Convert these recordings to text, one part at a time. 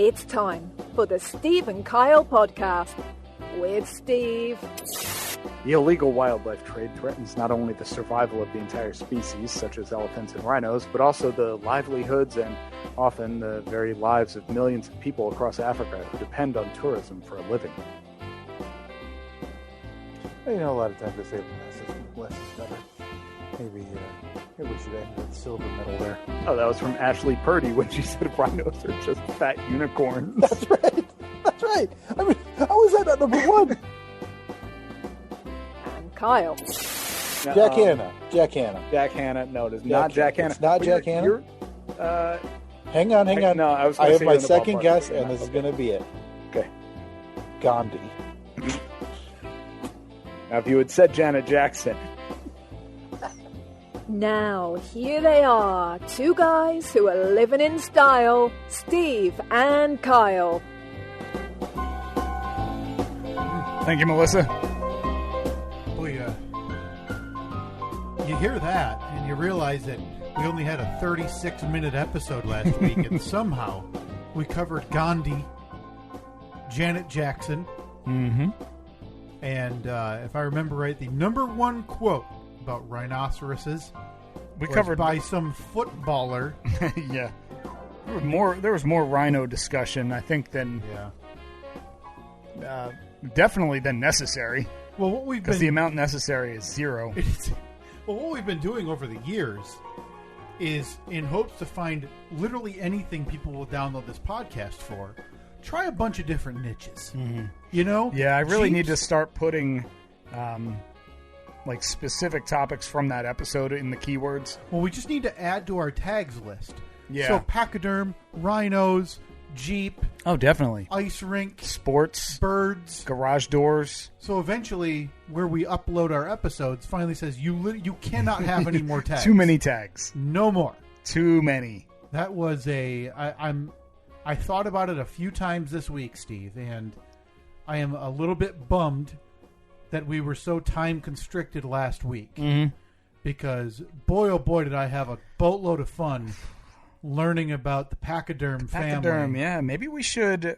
It's time for the Steve and Kyle podcast with Steve. The illegal wildlife trade threatens not only the survival of the entire species, such as elephants and rhinos, but also the livelihoods and often the very lives of millions of people across Africa who depend on tourism for a living. Well, you know, a lot of times they say less is better. Maybe we should end with silver medal there. Oh, that was from Ashley Purdy when she said rhinos are just fat unicorns. That's right. That's right. I mean, how is that not number one? And Kyle. Jack Hanna. Jack Hanna. Jack Hanna. No, it is not Jack Hanna. It's not Jack Hanna? Hang on. No, I have my second guess, and this is going to be it. Okay. Gandhi. Now, if you had said Janet Jackson. Now, here they are, two guys who are living in style, Steve and Kyle. Thank you, Melissa. Boy, you hear that, and you realize that we only had a 36-minute episode last week, and somehow we covered Gandhi, Janet Jackson, and if I remember right, the number one quote about rhinoceroses was covered by some footballer. Yeah. There was more rhino discussion, I think, than definitely than necessary. Well, what we've because been the amount necessary is zero. Well, what we've been doing over the years is in hopes to find literally anything people will download this podcast for. Try a bunch of different niches. Mm-hmm. You know? Yeah, I really need to start putting like specific topics from that episode in the keywords. Well, we just need to add to our tags list. Yeah. So pachyderm, rhinos, Jeep. Oh, definitely. Ice rink. Sports. Birds. Garage doors. So eventually, where we upload our episodes finally says you cannot have any more tags. Too many tags. No more. Too many. That was I thought about it a few times this week, Steve, and I am a little bit bummed that we were so time constricted last week. Mm-hmm. Because boy, oh boy, did I have a boatload of fun learning about the pachyderm family. Pachyderm, yeah. Maybe we should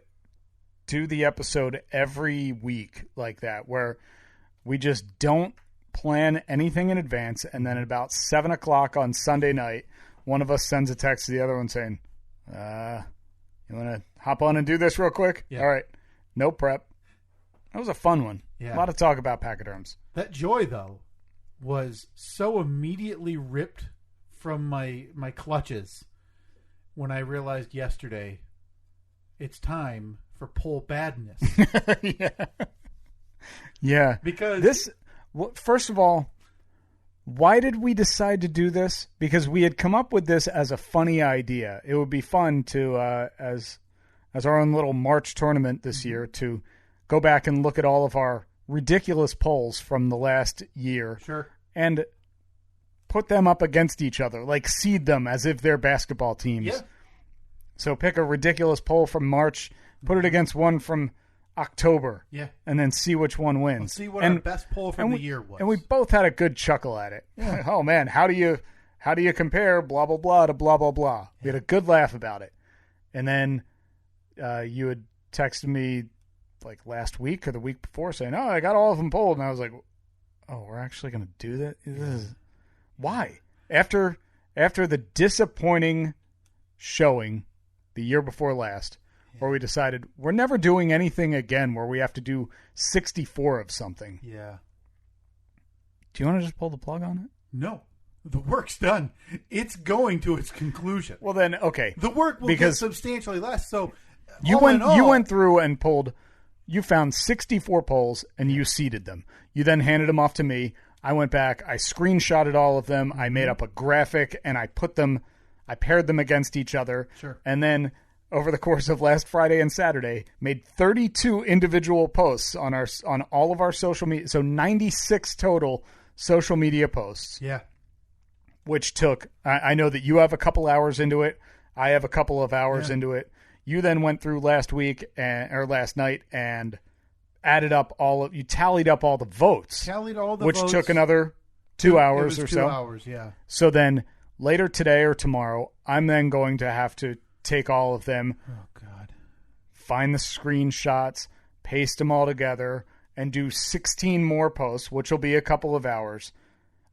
do the episode every week like that, where we just don't plan anything in advance, and then at about 7 o'clock on Sunday night, one of us sends a text to the other one saying, you want to hop on and do this real quick? Yeah. All right. No prep. That was a fun one. Yeah. A lot of talk about pachyderms. That joy, though, was so immediately ripped from my clutches when I realized yesterday it's time for poll badness. Yeah. Because first of all, why did we decide to do this? Because we had come up with this as a funny idea. It would be fun to, as our own little March tournament this year, to go back and look at all of our ridiculous polls from the last year. Sure. And put them up against each other, like seed them as if they're basketball teams. Yeah. So pick a ridiculous poll from March, put it against one from October, and then see which one wins. Let's see what our best poll from the year was. And we both had a good chuckle at it. Yeah. Oh man, how do you compare blah blah blah to blah blah blah? We had a good laugh about it. And then you had texted me like last week or the week before saying, "Oh, I got all of them polled," and I was like, "Oh, we're actually going to do that? Why?" After the disappointing showing the year before last, where we decided we're never doing anything again where we have to do 64 of something. Yeah. Do you want to just pull the plug on it? No. The work's done. It's going to its conclusion. Well, then, okay. The work will get substantially less. So you went through and pulled. You found 64 polls and you seeded them. You then handed them off to me. I went back. I screenshotted all of them. I made up a graphic and I paired them against each other. Sure. And then over the course of last Friday and Saturday, made 32 individual posts on all of our social media. So 96 total social media posts. Yeah. Which took, I know that you have a couple hours into it. I have a couple of hours into it. You then went through last night and you tallied up all the votes. Which took another 2 hours or so. 2 hours, yeah. So then later today or tomorrow, I'm then going to have to take all of them. Oh, God. find the screenshots, paste them all together, and do 16 more posts, which will be a couple of hours.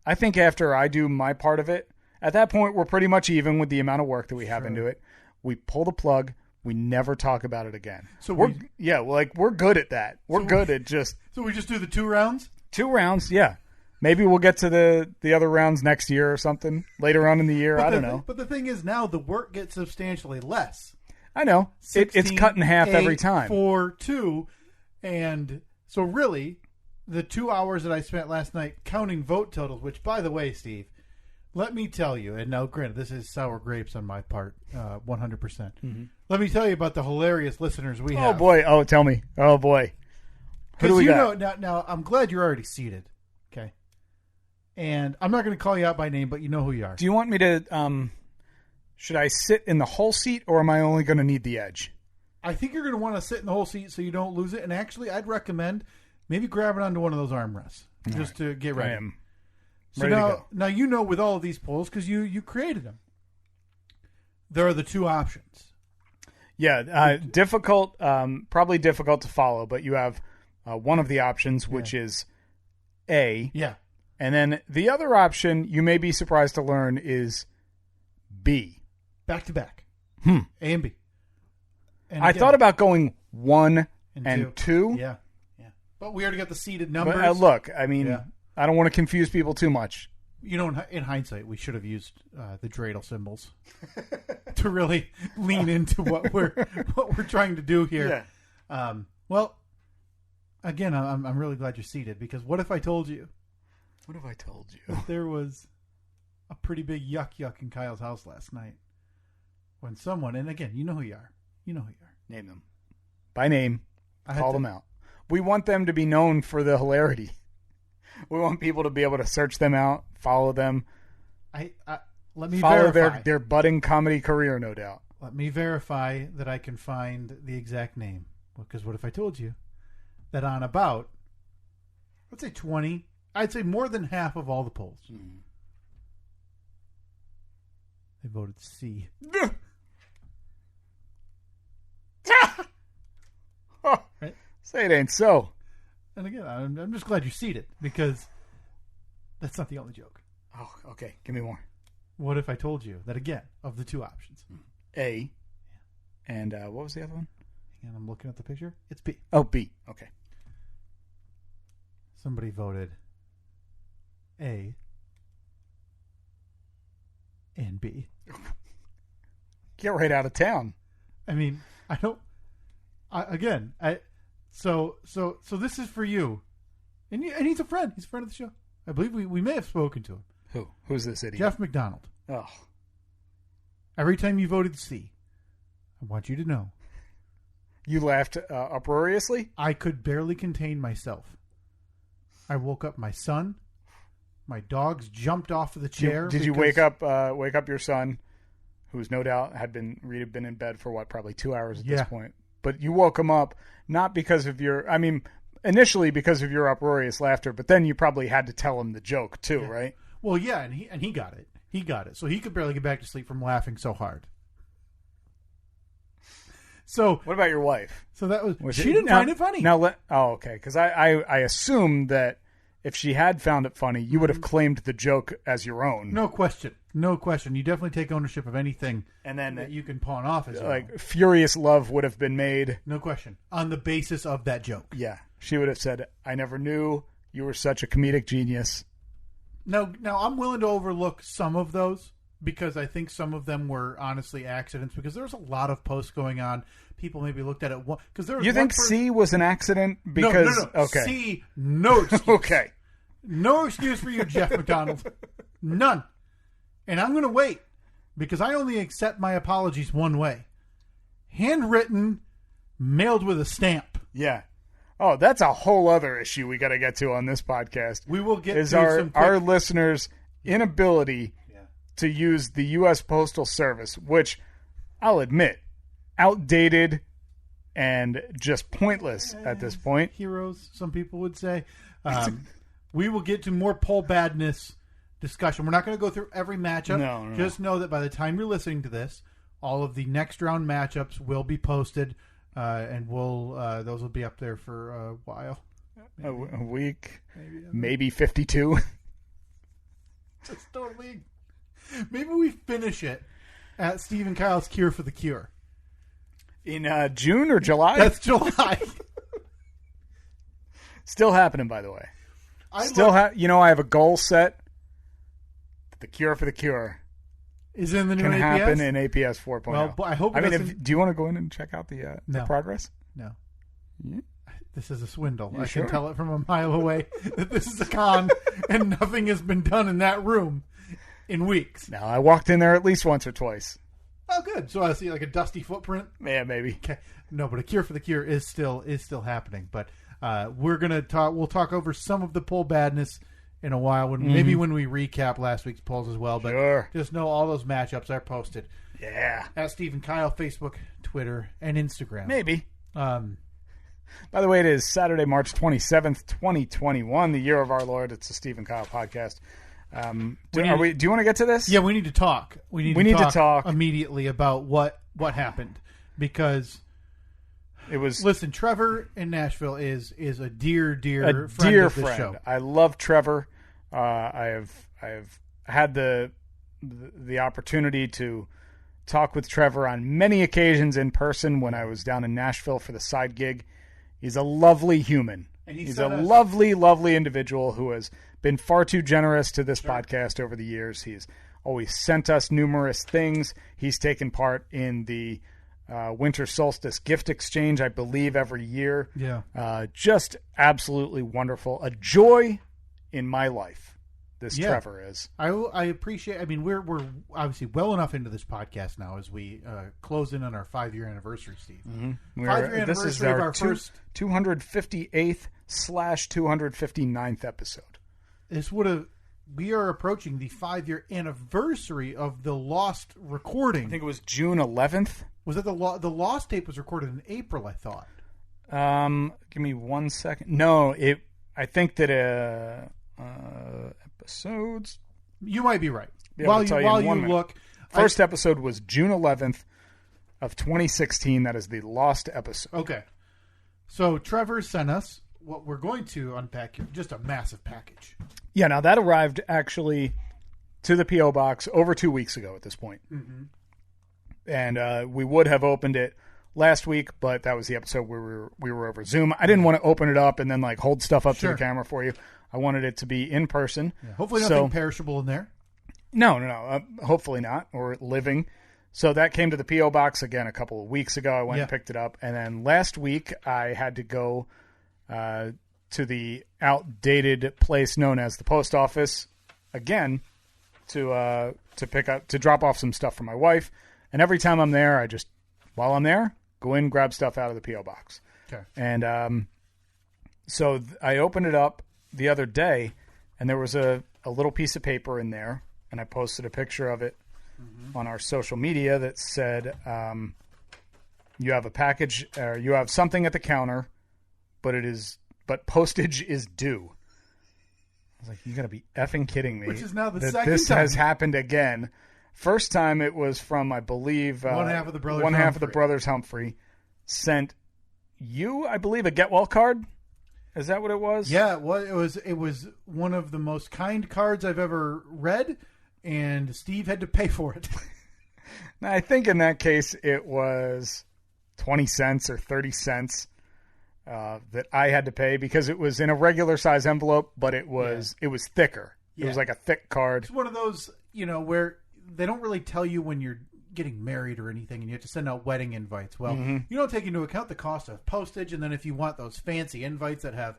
I think after I do my part of it, at that point, we're pretty much even with the amount of work that we have into it. We pull the plug. We never talk about it again. So we're good at that. We're good at just. So we just do the 2 rounds? 2 rounds, yeah. Maybe we'll get to the other rounds next year or something later on in the year. I don't know. But the thing is, now the work gets substantially less. I know. 16, it's cut in half 8, every time. 4, 2, and so really, the 2 hours that I spent last night counting vote totals. Which, by the way, Steve, let me tell you, and now granted, this is sour grapes on my part, 100%. Mm-hmm. Let me tell you about the hilarious listeners we have. Oh boy! Oh, tell me! Oh boy! Who do we got? Now, I'm glad you're already seated. Okay, and I'm not going to call you out by name, but you know who you are. Do you want me to? Should I sit in the whole seat, or am I only going to need the edge? I think you're going to want to sit in the whole seat so you don't lose it. And actually, I'd recommend maybe grabbing onto one of those armrests just to get ready. I am. So now you know with all of these polls, because you created them, there are the 2 options. Yeah, difficult, probably difficult to follow, but you have one of the options, which is A. Yeah. And then the other option, you may be surprised to learn, is B. Back to back. A and B. And I thought about going 1 and 2. Yeah. But we already got the seeded numbers. But look, I mean, I don't want to confuse people too much. You know, in hindsight, we should have used the dreidel symbols to really lean into what we're trying to do here. Yeah. Well, again, I'm really glad you're seated, because what if I told you? What if I told you? That there was a pretty big yuck in Kyle's house last night when someone, and again, you know who you are. Name them by name. Call them out. We want them to be known for the hilarity. We want people to be able to search them out, follow them. Let me follow verify their budding comedy career, no doubt. Let me verify that I can find the exact name. Because what if I told you that on about, let's say 20, I'd say more than half of all the polls, they voted C. Right? Say it ain't so. And again, I'm just glad you seated, because that's not the only joke. Oh, okay. Give me more. What if I told you that, again, of the 2 options, A, and what was the other one? And I'm looking at the picture. It's B. Oh, B. Okay. Somebody voted A and B. Get right out of town. I mean, So this is for you, and he's a friend. He's a friend of the show. I believe we may have spoken to him. Who's this idiot? Jeff McDonald. Oh. Every time you voted C, I want you to know. You laughed uproariously? I could barely contain myself. I woke up my son. My dogs jumped off of the chair. Did you wake up your son, who's no doubt had been in bed for probably 2 hours at this point? But you woke him up not because of initially because of your uproarious laughter, but then you probably had to tell him the joke too, right? Well, yeah, and he got it. He got it. So he could barely get back to sleep from laughing so hard. So what about your wife? So that she didn't find it funny. Okay, because I assumed that if she had found it funny, you would have claimed the joke as your own. No question. You definitely take ownership of anything, and then that you can pawn off as your own. Furious love would have been made. No question. On the basis of that joke. Yeah, she would have said, "I never knew you were such a comedic genius." Now I'm willing to overlook some of those, because I think some of them were honestly accidents, because there was a lot of posts going on. People maybe looked at it because there was. You think C was an accident? Because no. Okay. C, no excuse. Okay. No excuse for you, Jeff McDonald. None. And I'm going to wait, because I only accept my apologies one way: handwritten, mailed with a stamp. Yeah. Oh, that's a whole other issue we got to get to on this podcast. We will get is to our listeners' inability to use the U.S. Postal Service, which I'll admit, outdated and just pointless at this point. Heroes, some people would say. We will get to more poll badness discussion. We're not going to go through every matchup. No. Just know that by the time you're listening to this, all of the next round matchups will be posted and we'll those will be up there for a while. A week, maybe 52. Just totally. Maybe we finish it at Steve and Kyle's Cure for the Cure in June or July. That's July. Still happening, by the way. I have a goal set. The Cure for the Cure is in the new can APS? happen in APS 4.0. Well, I hope. Do you want to go in and check out the progress? No. Yeah. This is a swindle. You I sure? can tell it from a mile away that this is a con, and nothing has been done in that room in weeks. No, I walked in there at least once or twice. Oh, good. So I see like a dusty footprint. Yeah, maybe. Okay. No, but a Cure for the Cure is still happening. But we're gonna talk. We'll talk over some of the poll badness in a while. Maybe when we recap last week's polls as well. But just know all those matchups are posted. Yeah. At Steve and Kyle, Facebook, Twitter, and Instagram. Maybe. By the way, it is Saturday, March 27th, 2021, the year of our Lord. It's the Steve and Kyle podcast. Do you want to get to this? Yeah, we need to talk. We need to talk immediately about what happened, because it was. Listen, Trevor in Nashville is a dear friend of the show. I love Trevor. I've had the opportunity to talk with Trevor on many occasions in person when I was down in Nashville for the side gig. He's a lovely human. And he's a lovely, lovely individual who has been far too generous to this podcast over the years. He's always sent us numerous things. He's taken part in the winter solstice gift exchange, I believe, every year. Yeah. Just absolutely wonderful. A joy in my life. Trevor is. I appreciate. I mean, we're obviously well enough into this podcast now as we close in on our 5-year anniversary, Steve. Mm-hmm. 5-year anniversary this is our first 258th/259th episode. We are approaching the 5-year anniversary of the Lost recording. I think it was June 11th. Was it the Lost tape was recorded in April? I thought. Give me 1 second. No, I think that. Episodes. You might be right. Yeah, while you look, first episode was June 11th of 2016. That is the Lost episode. Okay. So Trevor sent us what we're going to unpack here. Just a massive package. Yeah. Now that arrived actually to the PO box over 2 weeks ago at this point, and we would have opened it last week, but that was the episode where we were over Zoom. I didn't want to open it up and then hold stuff up to the camera for you. I wanted it to be in person. Yeah, hopefully nothing perishable in there. No. Hopefully not, or living. So that came to the P.O. box again a couple of weeks ago. I went and picked it up. And then last week I had to go to the outdated place known as the post office again to drop off some stuff for my wife. And every time I'm there, while I'm there, go in, grab stuff out of the P.O. box. Okay. And so I opened it up the other day, and there was a little piece of paper in there, and I posted a picture of it on our social media that said, you have a package, or you have something at the counter, but postage is due. I was like, you gotta be effing kidding me. Which is now the that second this time. has happened again. First time it was from, I believe, one half of the brothers Humphrey sent you, I believe, a get well card. Is that what it was? Yeah, it was one of the most kind cards I've ever read, and Steve had to pay for it. Now, I think in that case it was 20 cents or 30 cents that I had to pay because it was in a regular size envelope, but it was thicker. Yeah. It was like a thick card. It's one of those, where they don't really tell you when you're getting married or anything, and you have to send out wedding invites. Well, you don't take into account the cost of postage, and then if you want those fancy invites that have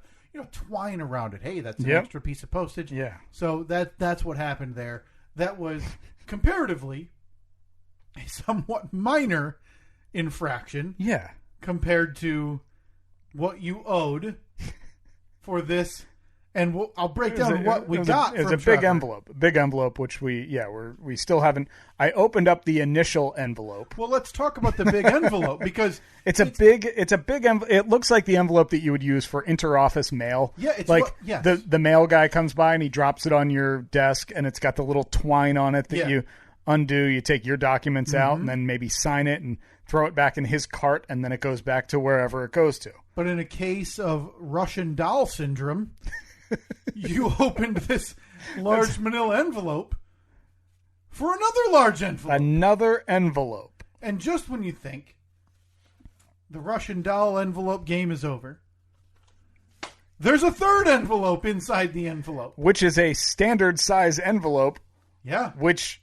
twine around it, hey, that's an extra piece of postage. Yeah. So that's what happened there. That was comparatively a somewhat minor infraction. Yeah. Compared to what you owed for this. And I'll break down what we got. It's a big envelope, which we still haven't. I opened up the initial envelope. Well, let's talk about the big envelope because it's a big envelope. It looks like the envelope that you would use for interoffice mail. Yeah, it's like the mail guy comes by and he drops it on your desk, and it's got the little twine on it that you undo, you take your documents out Mm-hmm. and then maybe sign it and throw it back in his cart, and then it goes back to wherever it goes to. But in a case of Russian doll syndrome, you opened this large manila envelope for another large envelope. Another envelope. And just when you think the Russian doll envelope game is over, there's a third envelope inside the envelope. Which is a standard size envelope, Yeah. which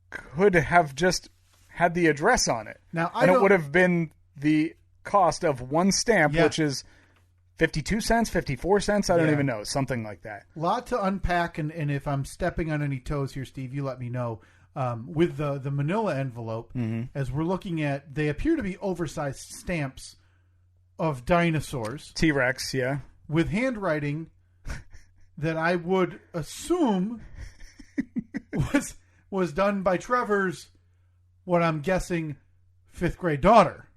could have just had the address on it. Now, and it would have been the cost of one stamp, Yeah. which is 52 cents, 54 cents. I don't Yeah. even know. Something like that. Lot to unpack, and if I'm stepping on any toes here, Steve, you let me know. With the manila envelope, as we're looking at, they appear to be oversized stamps of dinosaurs T-Rex, yeah. with handwriting that I would assume was done by Trevor's, what I'm guessing, 5th grade daughter.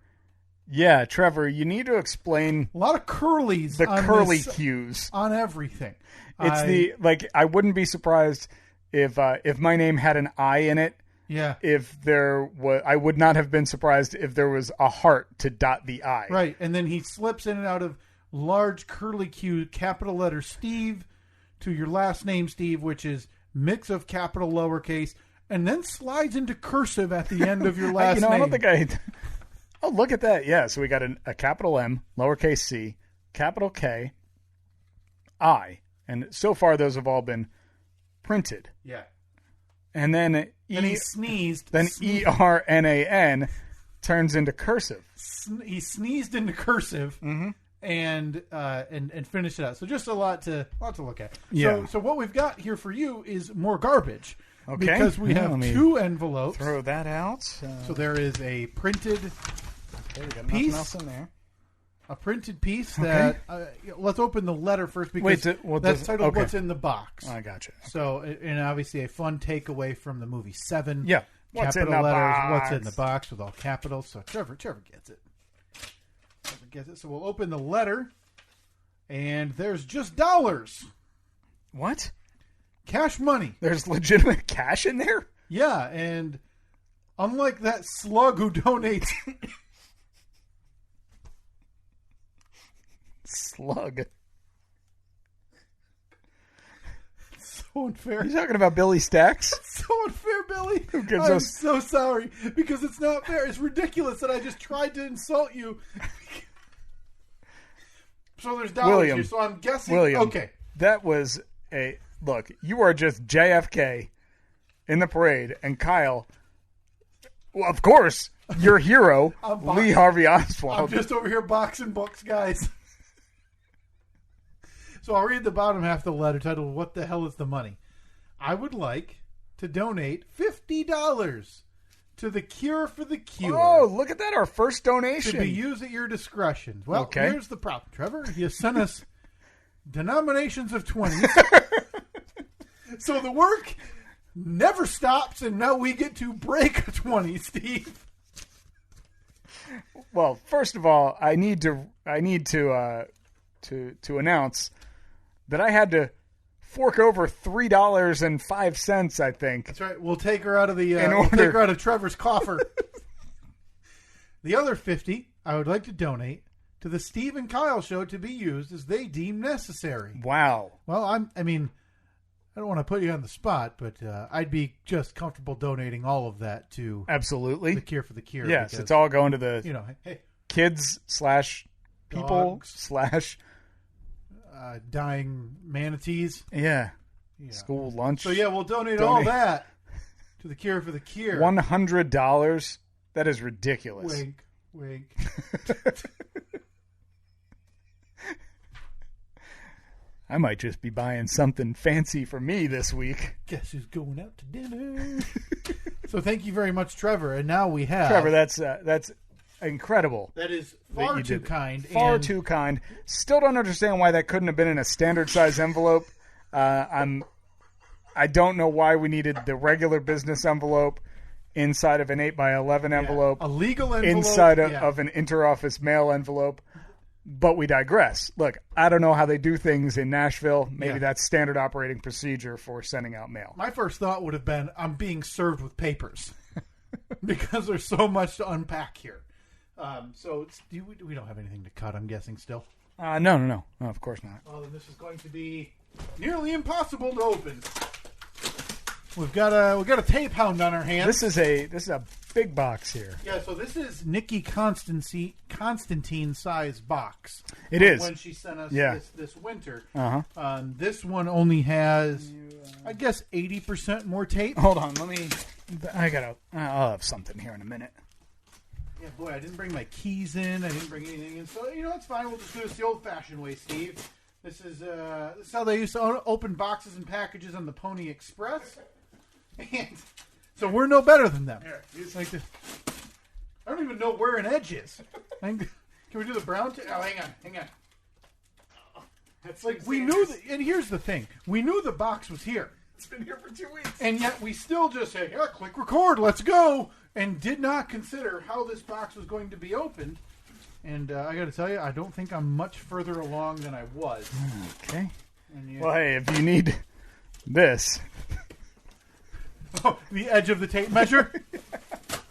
Yeah, Trevor, you need to explain A lot of curlies. the on curly this- cues. on everything. It's I wouldn't be surprised if my name had an I in it. Yeah. I would not have been surprised if there was a heart to dot the I. Right, and then he slips in and out of large curly Q, capital letter Steve, to your last name, Steve, which is mix of capital lowercase, and then slides into cursive at the end of your last name. I don't think Oh, look at that. Yeah, so we got a capital M, lowercase c, capital K, I. And so far those have all been printed. Yeah. And then And he sneezed. Then ERNAN turns into cursive. He sneezed into cursive and finished it out. So just a lot to look at. Yeah. So what we've got here for you is more garbage. Okay. Because we Yeah, have let me 2 envelopes. Throw that out. So there is a printed Okay, we got piece. nothing else in there. A printed piece that let's open the letter first because that's titled okay. "What's in the Box." I gotcha. So, and obviously a fun takeaway from the movie Seven. Yeah. What's in capital the letters. box? What's in the box with all capitals? So Trevor gets it. Trevor gets it. So we'll open the letter, and there's just dollars, What? cash money. There's legitimate cash in there? Yeah, and unlike that slug who donates. Slug. So unfair. You talking about Billy Stacks? So unfair, Billy. gives I'm us- so sorry because it's not fair. It's ridiculous that I just tried to insult you. So there's dollars William. here. So I'm guessing. William. Okay. That was a look. You are just JFK in the parade, and Kyle. Well, of course, your hero, Lee Harvey Oswald. I'm just over here boxing books, guys. So I'll read the bottom half of the letter titled, "What the hell is the money?" I would like to donate $50 to the Cure for the Cure. Oh, look at that. Our first To donation. be used at your discretion. Well, Okay. here's the problem, Trevor. You sent us denominations of 20. So the work never stops, and now we get to break a 20, Steve. Well, first of all, I need to announce that I had to fork over $3.05, I think. That's right. We'll take her out of the. In We'll order- take her out of Trevor's coffer. The other 50, I would like to donate to the Steve and Kyle show to be used as they deem necessary. Wow. Well, I don't want to put you on the spot, but I'd be just comfortable donating all of that to Absolutely. the Cure for the Cure. Yes, because, it's all going to the hey, kids / people Dogs. / dying manatees. yeah, Yeah. school lunch. So yeah, we'll donate all that to the Cure for the Cure. $100. That is ridiculous. Wink, wink. I might just be buying something fancy for me this week. Guess who's going out to dinner? So thank you very much, Trevor. And now we have Trevor, that's incredible. that is that far you too did. kind. Far and too kind. Still don't understand why that couldn't have been in a standard size envelope. I don't know why we needed the regular business envelope inside of an 8x11 envelope. a legal envelope inside yeah. of an interoffice mail envelope. But we digress. Look, I don't know how they do things in Nashville. Maybe Yeah. that's standard operating procedure for sending out mail. My first thought would have been, I'm being served with papers. Because there's so much to unpack here. We don't have anything to cut, I'm guessing, still. No, of course not. Well, then this is going to be nearly impossible to open. We've got a tape hound on our hands. This is a big box here. Yeah, so this is Nikki Constantine size box. It is. When she sent us this winter. Uh-huh. This one only has, I guess, 80% more tape. Hold on, I'll have something here in a minute. Yeah, boy, I didn't bring my keys in. I didn't bring anything in. So, it's fine. We'll just do this the old-fashioned way, Steve. This is how they used to open boxes and packages on the Pony Express. And so we're no better than them. Like this. I don't even know where an edge is. Can we do the brown? Oh, hang on. It's like we knew and here's the thing. We knew the box was here. It's been here for 2 weeks. And yet we still just say, yeah, click record, let's go. And did not consider how this box was going to be opened. And I got to tell you, I don't think I'm much further along than I was. Okay. And, well, hey, if you need this. Oh, the edge of the tape measure?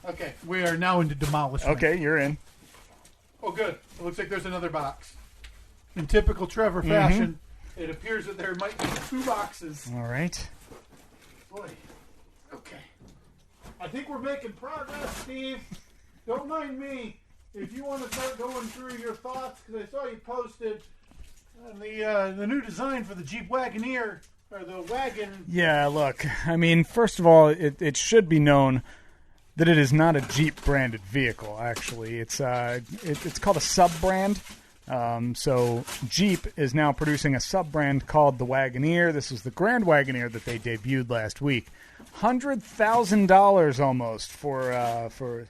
Okay, we are now into demolishment. Okay, you're in. Oh, good. It looks like there's another box. In typical Trevor fashion, it appears that there might be 2 boxes. All right. Boy. Okay. I think we're making progress, Steve. Don't mind me. If you want to start going through your thoughts, because I saw you posted the new design for the Jeep Wagoneer, or the wagon. Yeah, look, I mean, first of all, it should be known that it is not a Jeep-branded vehicle, actually. It's called a sub-brand. So Jeep is now producing a sub-brand called the Wagoneer. This is the Grand Wagoneer that they debuted last week. $100,000 almost for.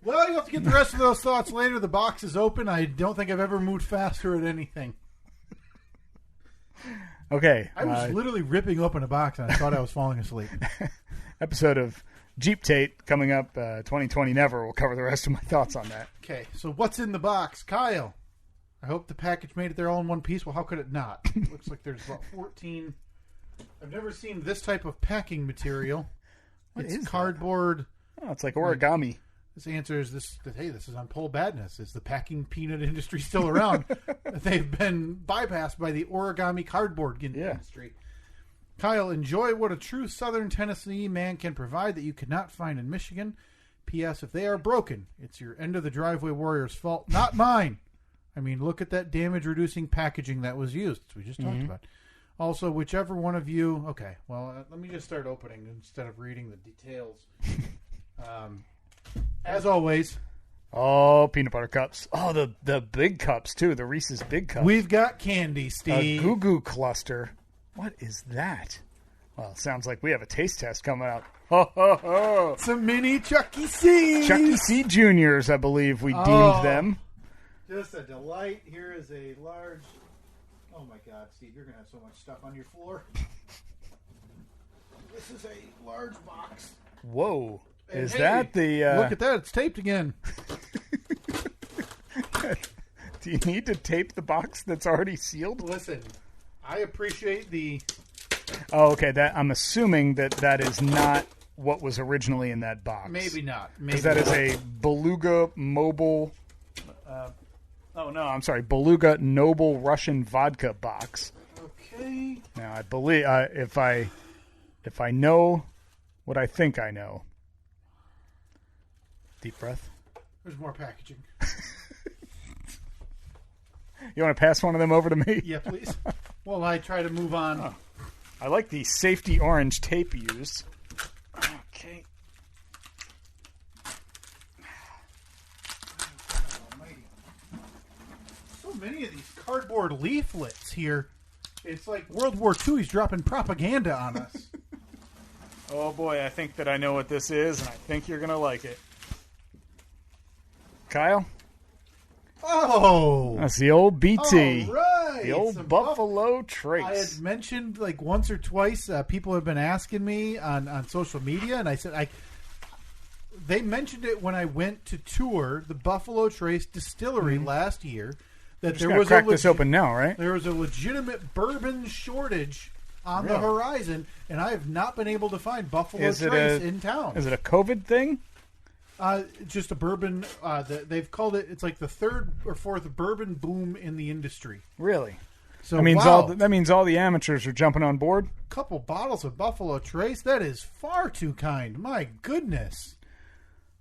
Well, you have to get the rest of those thoughts later. The box is open. I don't think I've ever moved faster at anything. Okay. I was literally ripping open a box and I thought I was falling asleep. Episode of Jeep Tate coming up 2020 Never. We'll cover the rest of my thoughts on that. Okay, so what's in the box? Kyle, I hope the package made it there all in one piece. Well, how could it not? It looks like there's about 14. I've never seen this type of packing material. It's cardboard. Oh, it's like origami. This answer is this. Hey, this is on Poll Badness. Is the packing peanut industry still around? They've been bypassed by the origami cardboard industry. Kyle, enjoy what a true Southern Tennessee man can provide that you cannot find in Michigan. P.S. If they are broken, it's your end of the driveway warrior's fault, not mine. I mean, look at that damage-reducing packaging that was used. We just talked about. Also, whichever one of you... Okay, well, let me just start opening instead of reading the details. As always... Oh, peanut butter cups. Oh, the big cups, too. The Reese's Big Cups. We've got candy, Steve. A Goo Goo Cluster. What is that? Well, it sounds like we have a taste test coming up. Ho, ho, ho. Some mini Chucky C. Chucky C. Juniors, I believe we deemed them. Just a delight. Here is a large... Oh, my God, Steve, you're going to have so much stuff on your floor. This is a large box. Whoa. And is that the... Look at that. It's taped again. Do you need to tape the box that's already sealed? Listen, I appreciate the... Oh, okay. I'm assuming that is not what was originally in that box. Maybe not. Because that is a Beluga Mobile... Beluga Noble Russian Vodka box. Okay. Now, I believe if I know what I think I know. Deep breath. There's more packaging. You want to pass one of them over to me? Yeah, please. While I try to move on. Oh. I like the safety orange tape used. Okay. So many of these cardboard leaflets here. It's like World War II. He's dropping propaganda on us. Oh boy, I think that I know what this is, and I think you're going to like it. Kyle? Oh! That's the old BT. All right. The old Buffalo Trace. I had mentioned like once or twice, people have been asking me on social media, and I said they mentioned it when I went to tour the Buffalo Trace distillery last year. that There was crack this open now, right? There was a legitimate bourbon shortage on the horizon, and I have not been able to find Buffalo Trace in town. Is it a COVID thing? Just a bourbon. They've called it. It's like the third or fourth bourbon boom in the industry. Really? So that means all the amateurs are jumping on board. Couple bottles of Buffalo Trace. That is far too kind. My goodness.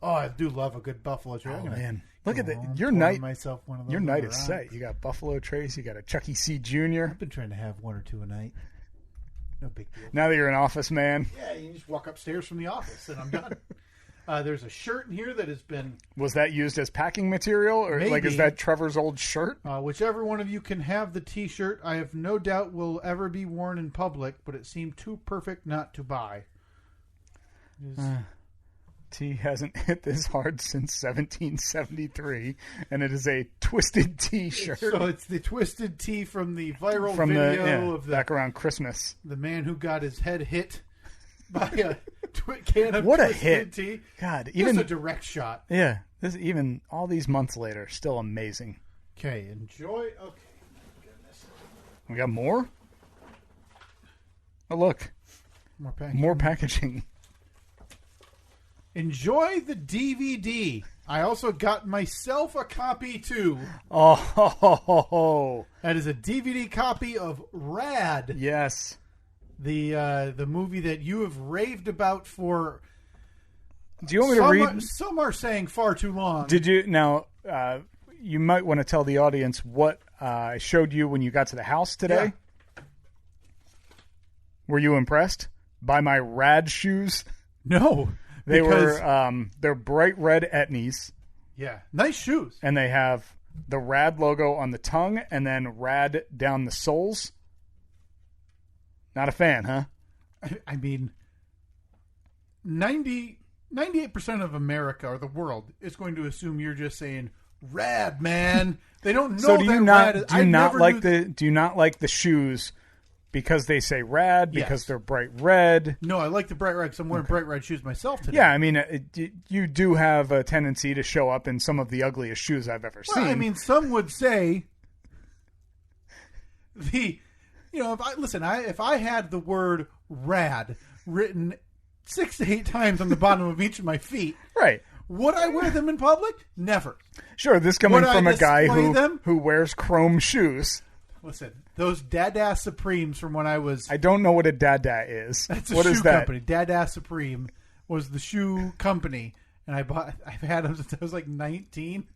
Oh, I do love a good Buffalo Trace. Oh man, look at that! Your night is around. set. You got Buffalo Trace. You got a Chucky C. Jr. I've been trying to have one or two a night. No big deal. Now that you're an office man. Yeah, you just walk upstairs from the office and I'm done. There's a shirt in here that has been... Was that used as packing material? Or maybe. Is that Trevor's old shirt? Whichever one of you can have the T-shirt, I have no doubt will ever be worn in public, but it seemed too perfect not to buy. T hasn't hit this hard since 1773, and it is a Twisted T-shirt. So it's the Twisted T from the viral video of back around Christmas. The man who got his head hit by a can of what Twisted a hit! Tea. God, even a direct shot. Yeah, this even all these months later, still amazing. Okay, enjoy. Okay, goodness. We got more. Oh look, more packaging. Enjoy the DVD. I also got myself a copy too. Oh, that is a DVD copy of Rad. Yes, the movie that you have raved about for. Do you want me to read? Some are saying far too long. Did you now? You might want to tell the audience what I showed you when you got to the house today. Yeah. Were you impressed by my Rad shoes? No. They're bright red Etnies. Yeah, nice shoes. And they have the Rad logo on the tongue and then Rad down the soles. Not a fan, huh? I mean, 98% of America or the world is going to assume you're just saying Rad, man. They don't know. So do you not do you not like the shoes? Because they say Rad, because they're bright red. No, I like the bright red because I'm wearing bright red shoes myself today. Yeah, I mean, you do have a tendency to show up in some of the ugliest shoes I've ever seen. I mean, some would say if I had the word Rad written 6 to 8 times on the bottom of each of my feet, right? Would I wear them in public? Never. Sure, this coming from a guy who wears chrome shoes. Listen, those Dada Supremes from when I was... I don't know what a Dada is. That's a what shoe is that? company. Dada Supreme was the shoe company, and I've had them since I was like 19.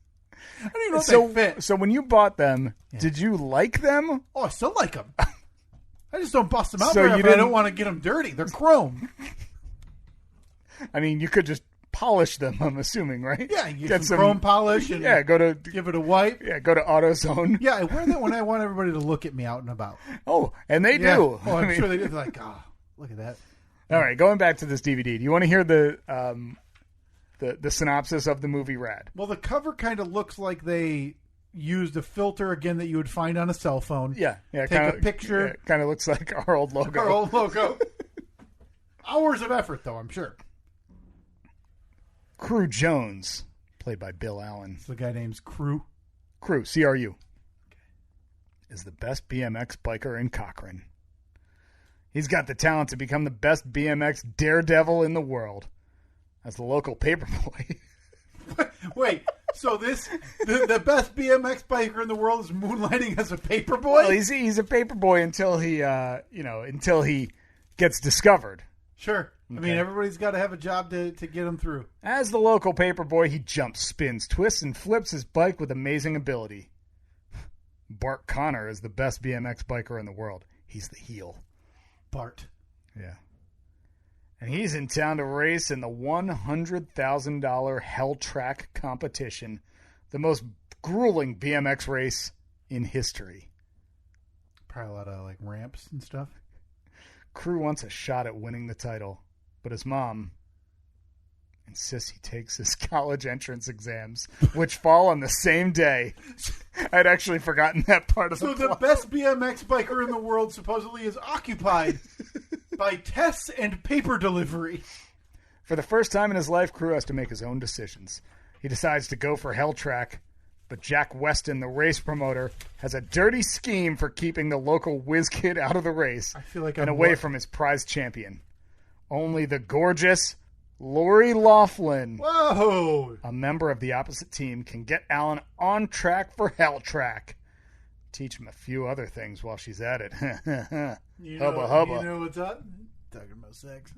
I don't even know if they fit. So when you bought them, did you like them? Oh, I still like them. I just don't bust them out very often. I don't want to get them dirty. They're chrome. I mean, you could just polish them, I'm assuming, right? Yeah, you get some chrome polish and give it a wipe. Yeah, go to AutoZone. Yeah, I wear that when I want everybody to look at me out and about. Oh, and they do. Oh, I'm sure they do. They're like, look at that. All right, going back to this DVD. Do you want to hear the synopsis of the movie Rad? Well, the cover kind of looks like they used a filter again that you would find on a cell phone. Yeah. Take a picture. Yeah, kind of looks like our old logo. Hours of effort, though, I'm sure. Crew Jones, played by Bill Allen. So the guy name's Crew? Crew, C-R-U, is the best BMX biker in Cochrane. He's got the talent to become the best BMX daredevil in the world. As the local paperboy. Wait, so the best BMX biker in the world is moonlighting as a paperboy? Well, he's a paperboy until he gets discovered. Sure. Okay. I mean, everybody's got to have a job to get them through. As the local paperboy, he jumps, spins, twists, and flips his bike with amazing ability. Bart Connor is the best BMX biker in the world. He's the heel. Bart. Yeah. And he's in town to race in the $100,000 Hell Track competition, the most grueling BMX race in history. Probably a lot of ramps and stuff. Crew wants a shot at winning the title, but his mom insists he takes his college entrance exams, which fall on the same day. I'd actually forgotten that part of the plot. So the best BMX biker in the world supposedly is occupied by tests and paper delivery. For the first time in his life, Crew has to make his own decisions. He decides to go for Hell Track, But Jack Weston, the race promoter, has a dirty scheme for keeping the local whiz kid out of the race I feel like and I'm away from his prize champion. Only the gorgeous Lori Laughlin, Whoa! a member of the opposite team, can get Alan on track for Hell Track. Teach him a few other things while she's at it. Hubba hubba. You know what's up? Talking about sex.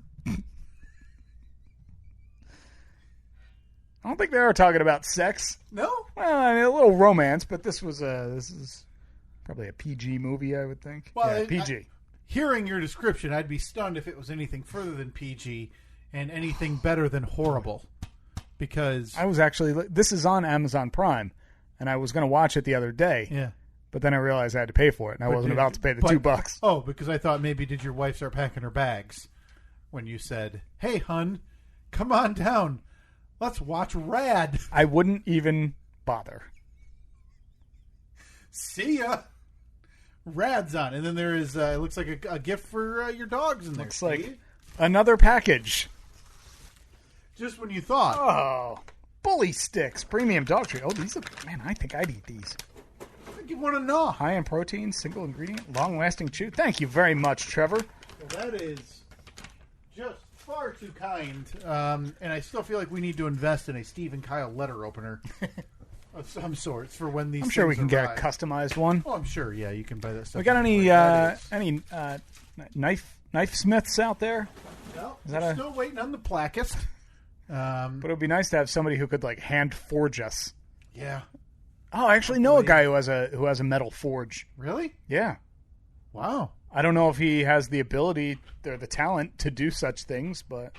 I don't think they are talking about sex. No? Well, I mean, a little romance, but this is probably a PG movie, I would think. Well, yeah, PG. Hearing your description, I'd be stunned if it was anything further than PG and anything better than horrible. Because I was actually, this is on Amazon Prime, and I was going to watch it the other day. yeah. But then I realized I had to pay for it, and I wasn't about to pay the $2. Oh, because I thought maybe did your wife start packing her bags when you said, "Hey, hun, come on down. Let's watch Rad." I wouldn't even bother. See ya. Rad's on, and then there is. It looks like a gift for your dogs in there. Looks like another package. Just when you thought. Oh, Bully Sticks, premium dog treat. Oh, these are, man, I think I'd eat these. I think you want to know. High in protein, single ingredient, long-lasting chew. Thank you very much, Trevor. Well, that is just far too kind. And I still feel like we need to invest in a Steve and Kyle letter opener of some sorts for when these. I'm sure we can arrive. get a customized one. Oh, I'm sure. Yeah, you can buy that stuff. We got any knife smiths out there? No, Is that we're a- still waiting on the plaquist. But it would be nice to have somebody who could like hand forge us. Yeah. Oh, I actually know a guy who has a metal forge. Really? Yeah. Wow. I don't know if he has the ability or the talent to do such things, but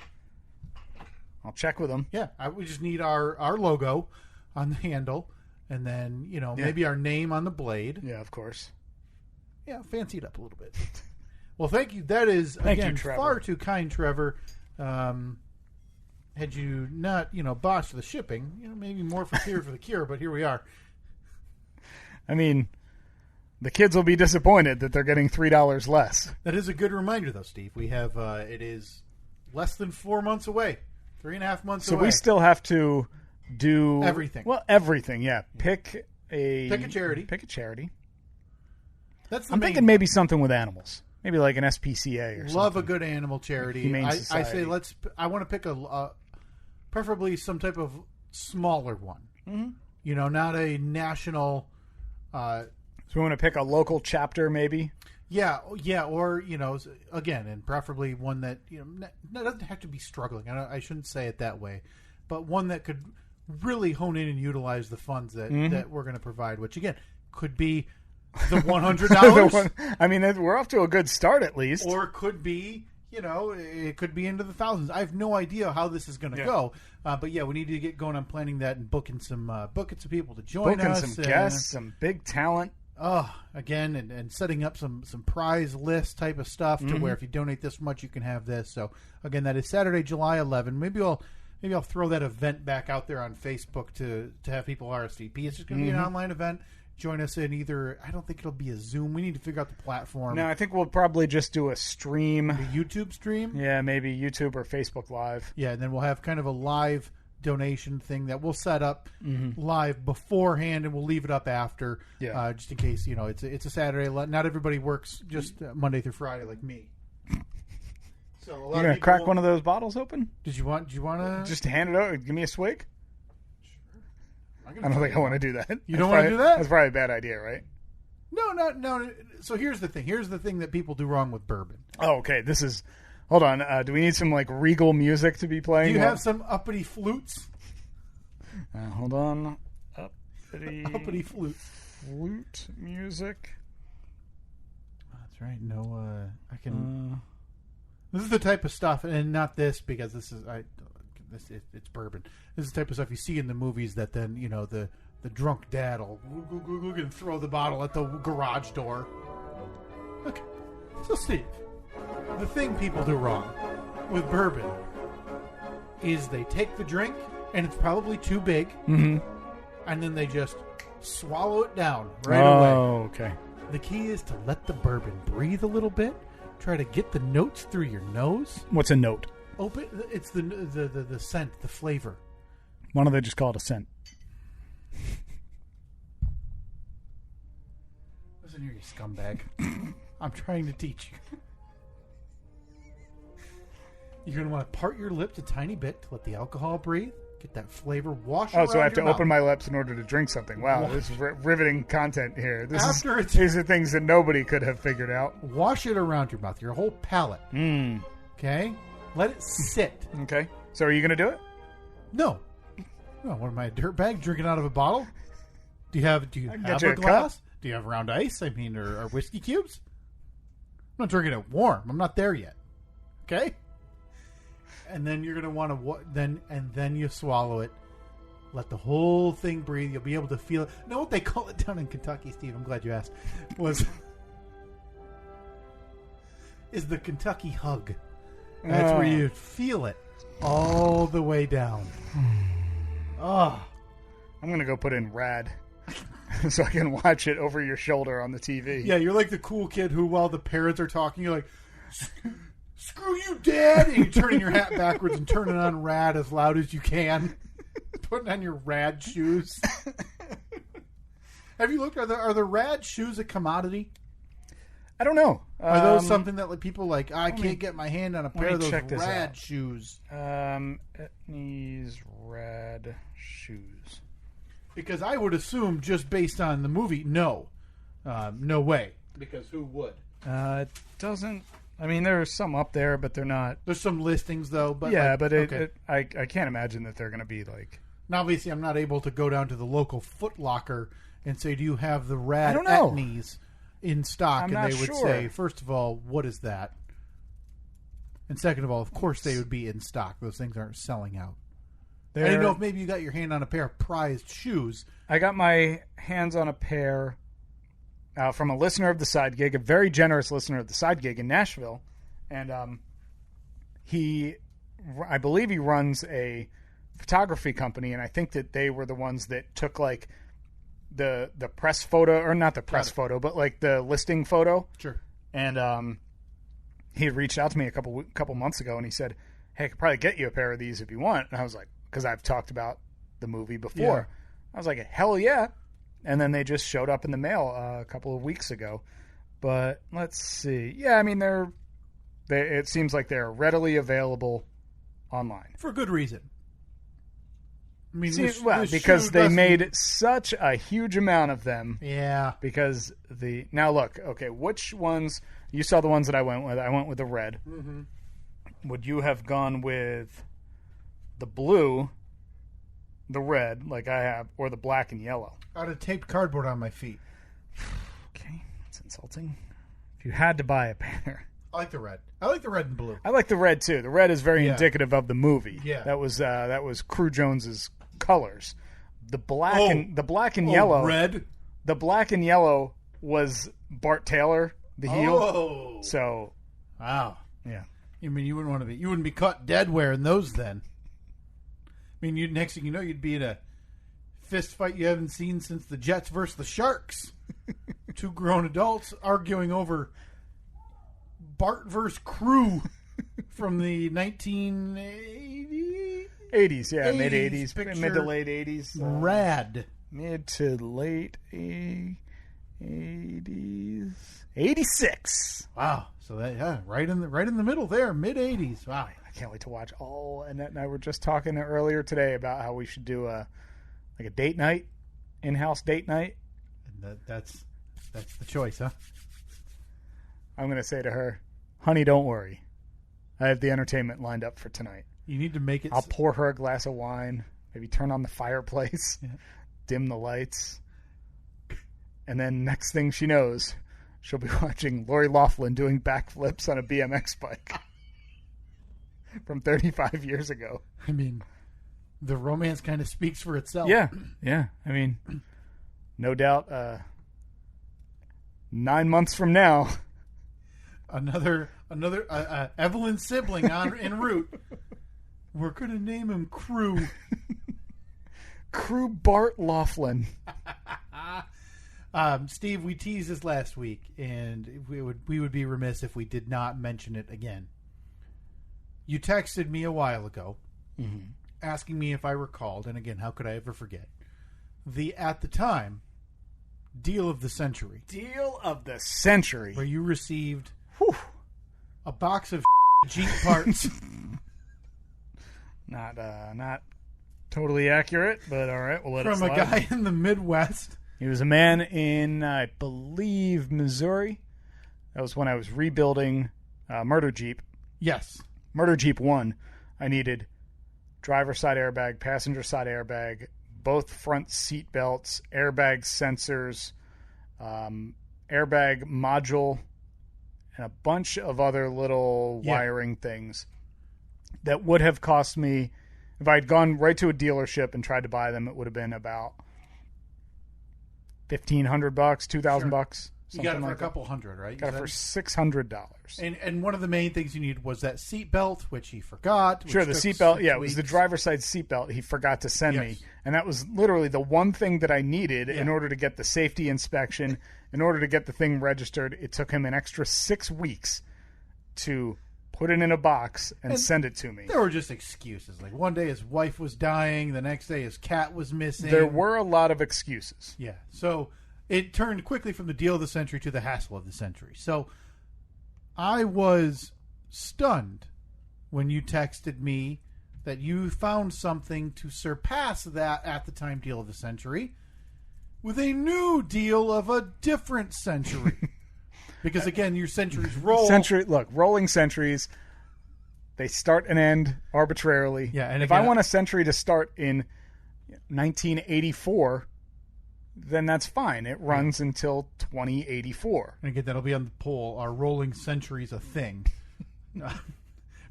I'll check with him. Yeah, we just need our logo on the handle, and then maybe our name on the blade. Yeah, of course. Yeah, fancy it up a little bit. Well, thank you. That is Thank you, again Trevor. far too kind, Trevor. Had you not botched the shipping, maybe more for Cure for the Cure, but here we are. I mean, the kids will be disappointed that they're getting $3 less. That is a good reminder, though, Steve. We have it is less than 4 months away, 3.5 months away. So we still have to do Everything. Well, everything, yeah. Pick a charity. Pick a charity. That's the I'm main thinking maybe something with animals. Maybe like an SPCA or something. Love a good animal charity. Humane I Society. say I want to pick preferably some type of smaller one. Mm-hmm. Not a national. So we want to pick a local chapter, maybe. Yeah, or again, and preferably one that doesn't have to be struggling. I shouldn't say it that way, but one that could really hone in and utilize the funds that we're going to provide. Which again could be the $100. I mean, we're off to a good start at least. Or it could be, it could be into the thousands. I have no idea how this is going to go. But yeah, we need to get going on planning that and booking some people to join us. Booking some guests, some big talent. Again, and setting up some prize list type of stuff to where if you donate this much, you can have this. So again, that is Saturday, July 11. Maybe I'll throw that event back out there on Facebook to have people RSVP. It's just going to be an online event. Join us in either. I don't think it'll be a Zoom. We need to figure out the platform. No, I think we'll probably just do a stream. The YouTube stream? Yeah, maybe YouTube or Facebook Live. Yeah, and then we'll have kind of a live donation thing that we'll set up live beforehand, and we'll leave it up after, just in case it's a Saturday. Not everybody works just Monday through Friday like me. So You're gonna crack one of those bottles open? Do you want to just hand it over? Give me a swig. I don't think I want to do that. You don't want to do that? That's probably a bad idea, right? No. So here's the thing. Here's the thing that people do wrong with bourbon. Oh, okay. This is. Hold on. Do we need some like regal music to be playing? Do you have some uppity flutes? Hold on. Uppity flute. Flute music. That's right. No, I can. This is the type of stuff, and not this because this is it's bourbon. This is the type of stuff you see in the movies that then the drunk dad will and throw the bottle at the garage door. Okay, so Steve, the thing people do wrong with bourbon is they take the drink and it's probably too big, and then they just swallow it down right away. Oh, okay. The key is to let the bourbon breathe a little bit. Try to get the notes through your nose. What's a note? Open. It's the scent, the flavor. Why don't they just call it a scent? Listen here, you scumbag. I'm trying to teach you. You're going to want to part your lips a tiny bit to let the alcohol breathe. Get that flavor wash around so I have to your mouth. open my lips in order to drink something. Wow, this is riveting content here. These are things that nobody could have figured out. Wash it around your mouth, your whole palate. Okay? Let it sit. Okay. So are you going to do it? No. What am I, a dirtbag drinking out of a bottle? Do you have a glass? Do you have round ice? I mean, or whiskey cubes? I'm not drinking it warm. I'm not there yet. Okay? And then you're going to want to then you swallow it. Let the whole thing breathe. You'll be able to feel it. Know what they call it down in Kentucky, Steve? I'm glad you asked. Is the Kentucky hug. That's where you feel it all the way down. Oh. I'm going to go put in rad so I can watch it over your shoulder on the TV. Yeah, you're like the cool kid who, while the parents are talking, you're like, screw you, Dad! And you're turning your hat backwards and turning on rad as loud as you can. Putting on your rad shoes. Have you looked? Are the rad shoes a commodity? I don't know. Are those something that people like? I can't get my hand on a pair of those rad shoes. Etnies rad shoes. Because I would assume, just based on the movie, no way. Because who would? It doesn't. I mean, there's some up there, but they're not. There's some listings though. But yeah, but I can't imagine that they're going to be like. Now, obviously, I'm not able to go down to the local Foot Locker and say, "Do you have the rad etnies in stock?" And they would say, first of all, what is that? And second of all, of course, they would be in stock. Those things aren't selling out. I didn't know if maybe you got your hand on a pair of prized shoes. I got my hands on a pair from a listener of the Side Gig, a very generous listener of the Side Gig in Nashville. And I believe he runs a photography company, and I think that they were the ones that took like the press photo, or not the press photo, but like the listing photo. Sure. And he had reached out to me a couple months ago, and he said, "Hey, I could probably get you a pair of these if you want." And I was like, because I've talked about the movie before. Yeah. I was like, hell yeah. And then they just showed up in the mail a couple of weeks ago. But let's see. Yeah, I mean, it seems like they're readily available online. For good reason. I mean, because they made such a huge amount of them. Yeah. Because now look, okay, which ones, you saw the ones that I went with. I went with the red. Mm-hmm. Would you have gone with the blue, the red, like I have, or the black and yellow? I'd have taped cardboard on my feet. Okay, that's insulting. If you had to buy a pair. I like the red. I like the red and blue. I like the red too. The red is very indicative of the movie. Yeah. That was Crew Jones's colors. The black and yellow. Red. The black and yellow was Bart Taylor, the heel. Oh. So. Wow. Yeah. I mean, you wouldn't be caught dead wearing those then. I mean, next thing you know, you'd be in a fist fight you haven't seen since the Jets versus the Sharks. Two grown adults arguing over Bart versus Crew from the 1980s. 80s, yeah, mid 80s, mid to late 80s. Rad. Mid to late 80s. 86. Wow. So that right in the middle there, mid 80s. Wow. I can't wait to watch all. Annette and I were just talking earlier today about how we should do a date night, in-house date night. And that's the choice, huh? I'm going to say to her, honey, don't worry. I have the entertainment lined up for tonight. You need to make it. I'll pour her a glass of wine, maybe turn on the fireplace, dim the lights. And then next thing she knows, she'll be watching Lori Loughlin doing backflips on a BMX bike from 35 years ago. I mean, the romance kind of speaks for itself. Yeah. I mean, no doubt 9 months from now, another Evelyn sibling en route. We're going to name him Crew. Crew Bart Loughlin. Steve, we teased this last week, and we would be remiss if we did not mention it again. You texted me a while ago, asking me if I recalled, and again, how could I ever forget, the, at the time, deal of the century. Deal of the century. Where you received Whew. a box of Jeep parts. Not totally accurate, but all right, we'll let it From slide. a guy in the Midwest. He was a man in, I believe, Missouri. That was when I was rebuilding Murder Jeep. Yes. Murder Jeep 1. I needed driver side airbag, passenger side airbag, both front seat belts, airbag sensors, airbag module, and a bunch of other little wiring things that would have cost me, if I had gone right to a dealership and tried to buy them, it would have been about $1,500, $2,000. You got it for a couple hundred, right? Got it for $600. And one of the main things you needed was that seat belt, which he forgot. Sure, the seat belt. Yeah, it was the driver's side seat belt he forgot to send me. And that was literally the one thing that I needed in order to get the safety inspection, in order to get the thing registered. It took him an extra 6 weeks to put it in a box and send it to me. There were just excuses. Like one day his wife was dying, the next day his cat was missing. There were a lot of excuses. Yeah. So it turned quickly from the deal of the century to the hassle of the century. So I was stunned when you texted me that you found something to surpass that at the time deal of the century with a new deal of a different century. Because, again, your centuries roll. Rolling centuries, they start and end arbitrarily. Yeah, and if I want a century to start in 1984, then that's fine. It runs until 2084. And again, that'll be on the poll. Are rolling centuries a thing?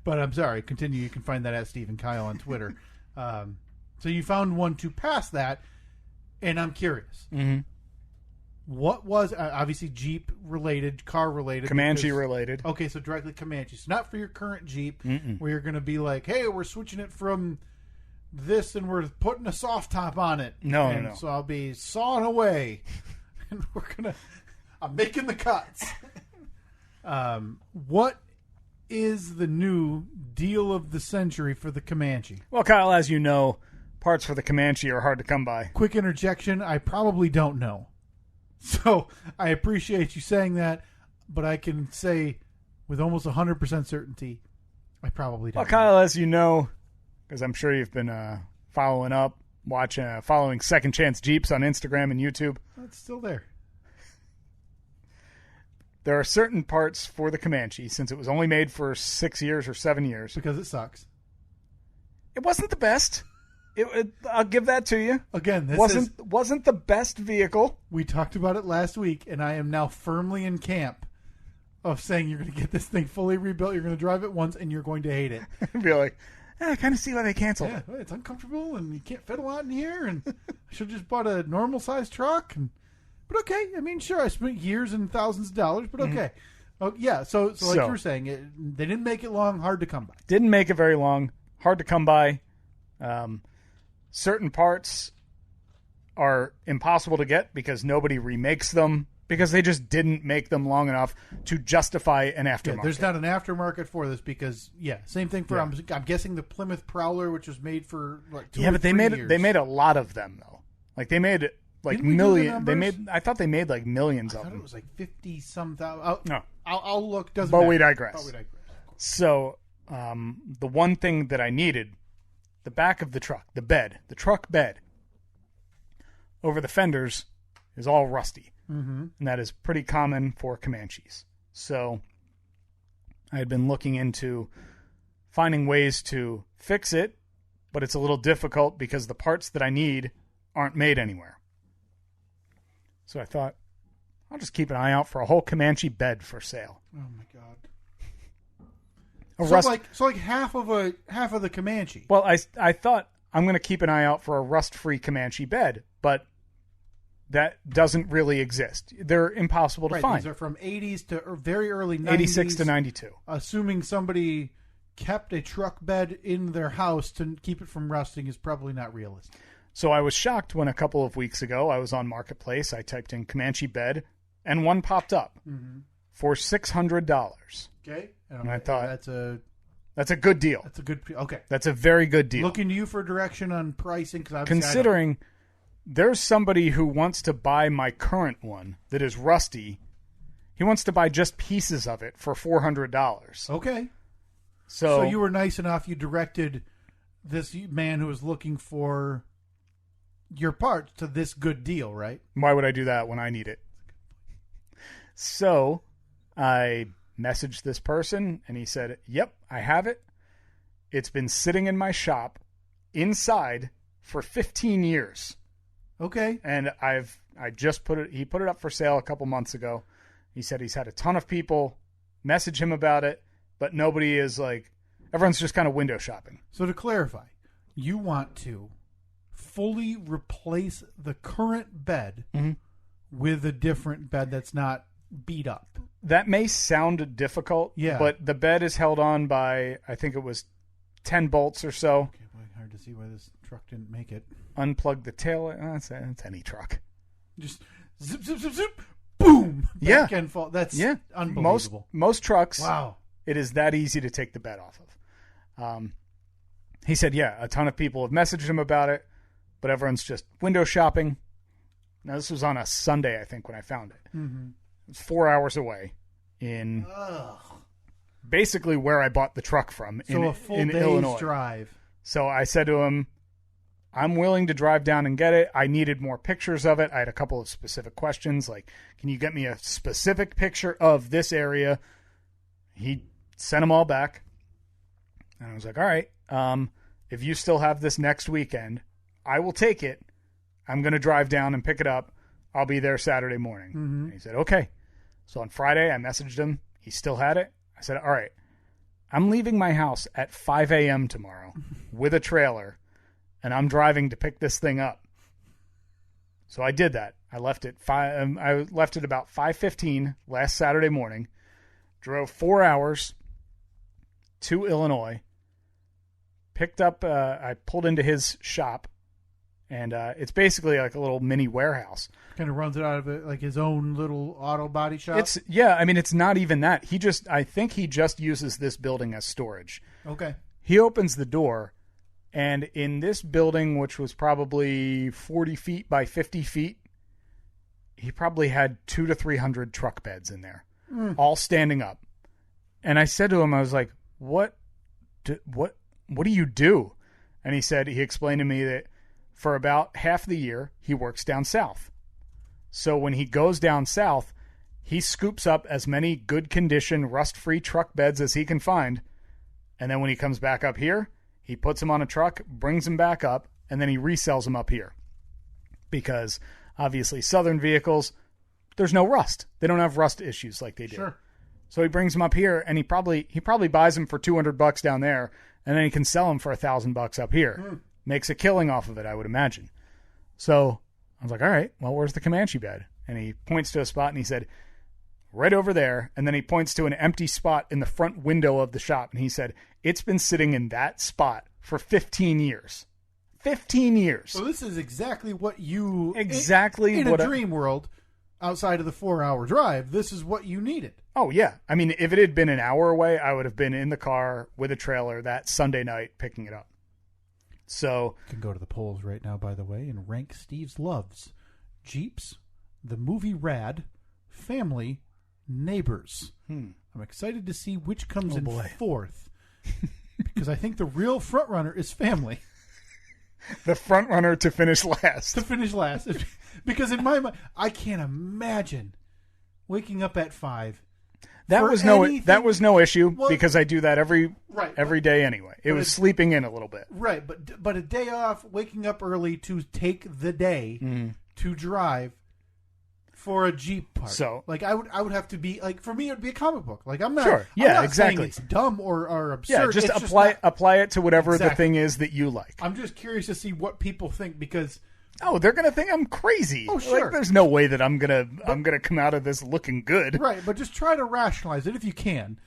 But I'm sorry. Continue. You can find that at Steve and Kyle on Twitter. So you found one to pass that, and I'm curious. Mm-hmm. What was, obviously, Jeep-related, car-related. Comanche-related. Okay, so directly Comanche. So not for your current Jeep, where you're going to be like, hey, we're switching it from this and we're putting a soft top on it. No. So I'll be sawing away. And I'm making the cuts. What is the new deal of the century for the Comanche? Well, Kyle, as you know, parts for the Comanche are hard to come by. Quick interjection, I probably don't know. So I appreciate you saying that, but I can say with almost 100% certainty, I probably don't. Well, Kyle, as you know, because I'm sure you've been following Second Chance Jeeps on Instagram and YouTube. It's still there. There are certain parts for the Comanche, since it was only made for 6 years or 7 years. Because it sucks. It wasn't the best. I'll give that to you. Again, this wasn't the best vehicle. We talked about it last week, and I am now firmly in camp of saying you're going to get this thing fully rebuilt, you're going to drive it once, and you're going to hate it. Be like, I kind of see why they canceled it. It's uncomfortable, and you can't fit a lot in here, and I should have just bought a normal-sized truck. But okay, I mean, sure, I spent years and thousands of dollars, but okay. Mm-hmm. Oh, yeah, so like you were saying, they didn't make it long, hard to come by. Didn't make it very long, hard to come by. Certain parts are impossible to get because nobody remakes them because they just didn't make them long enough to justify an aftermarket. Yeah, there's not an aftermarket for this because, same thing for, I'm guessing the Plymouth Prowler, which was made for like 2 or 3 but they made a lot of them though. Like they made like millions. I thought they made like millions of them. I thought it was like 50-some thousand. No, I'll look. Doesn't but matter. We digress. So the one thing that I needed. The back of the truck, the truck bed, over the fenders is all rusty. Mm-hmm. And that is pretty common for Comanches. So I had been looking into finding ways to fix it, but it's a little difficult because the parts that I need aren't made anywhere. So I thought, I'll just keep an eye out for a whole Comanche bed for sale. Oh, my God. So like half of the Comanche. Well, I thought I'm going to keep an eye out for a rust-free Comanche bed, but that doesn't really exist. They're impossible to find. These are from 80s to very early 90s. 86 to 92. Assuming somebody kept a truck bed in their house to keep it from rusting is probably not realistic. So I was shocked when a couple of weeks ago I was on Marketplace. I typed in Comanche bed, and one popped up for $600. Okay. And I thought that's a good deal. That's a good. Okay. That's a very good deal. Looking to you for direction on pricing, considering there's somebody who wants to buy my current one that is rusty. He wants to buy just pieces of it for $400. Okay. So you were nice enough. You directed this man who was looking for your parts to this good deal, right? Why would I do that when I need it? So I messaged this person, and he said, yep, I have it. It's been sitting in my shop inside for 15 years. Okay. And he put it up for sale a couple months ago. He said he's had a ton of people message him about it, but nobody is everyone's just kind of window shopping. So to clarify, you want to fully replace the current bed with a different bed that's not beat up. That may sound difficult, but the bed is held on by, I think it was 10 bolts or so. Okay, well, hard to see why this truck didn't make it. Unplug the tail. That's any truck. Just zip, zip, zip, zip, boom. Yeah. Back end fall. That's unbelievable. Most trucks, wow. It is that easy to take the bed off of. He said, a ton of people have messaged him about it, but everyone's just window shopping. Now, this was on a Sunday, I think, when I found it. Mm-hmm. It's 4 hours away in basically where I bought the truck from a full in day's Illinois. drive. So I said to him, I'm willing to drive down and get it. I needed more pictures of it. I had a couple of specific questions, like, can you get me a specific picture of this area? He sent them all back. And I was like, all right, if you still have this next weekend, I will take it. I'm going to drive down and pick it up. I'll be there Saturday morning. Mm-hmm. And he said, okay. So on Friday, I messaged him. He still had it. I said, all right, I'm leaving my house at 5 a.m. tomorrow with a trailer, and I'm driving to pick this thing up. So I did that. I left at about 5:15 last Saturday morning, drove 4 hours to Illinois, picked up, I pulled into his shop, and it's basically like a little mini warehouse. Kind of runs it out of it like his own little auto body shop? It's not even that. I think he just uses this building as storage. Okay. He opens the door, and in this building, which was probably 40 feet by 50 feet, he probably had 200 to 300 truck beds in there, all standing up. And I said to him, I was like, what do you do? And he explained to me that for about half the year, he works down south. So when he goes down south, he scoops up as many good condition, rust-free truck beds as he can find. And then when he comes back up here, he puts them on a truck, brings them back up, and then he resells them up here. Because obviously Southern vehicles, there's no rust. They don't have rust issues like they do. Sure. So he brings them up here, and he probably buys them for $200 down there, and then he can sell them for $1,000 up here. Makes a killing off of it, I would imagine. So I was like, all right, well, where's the Comanche bed? And he points to a spot, and he said, right over there. And then he points to an empty spot in the front window of the shop, and he said, it's been sitting in that spot for 15 years. 15 years. So this is exactly what you... Exactly in what a dream world, outside of the 4-hour drive, this is what you needed. Oh, yeah. I mean, if it had been an hour away, I would have been in the car with a trailer that Sunday night picking it up. So you can go to the polls right now, by the way, and rank Steve's loves. Jeeps, the movie Rad, family, neighbors. I'm excited to see which comes in fourth. Because I think the real front runner is family. The front runner to finish last. Because in my mind, I can't imagine waking up at 5. That was no issue because I do that every day anyway. It was sleeping in a little bit. Right, but a day off, waking up early to take the day to drive for a Jeep part. So I would have to be for me it would be a comic book. I'm not sure. Yeah, I'm not exactly. saying it's dumb or absurd. Yeah, just apply it to whatever the thing is that you like. I'm just curious to see what people think because they're gonna think I'm crazy. Oh, sure. There's no way that I'm gonna come out of this looking good. Right, but just try to rationalize it if you can,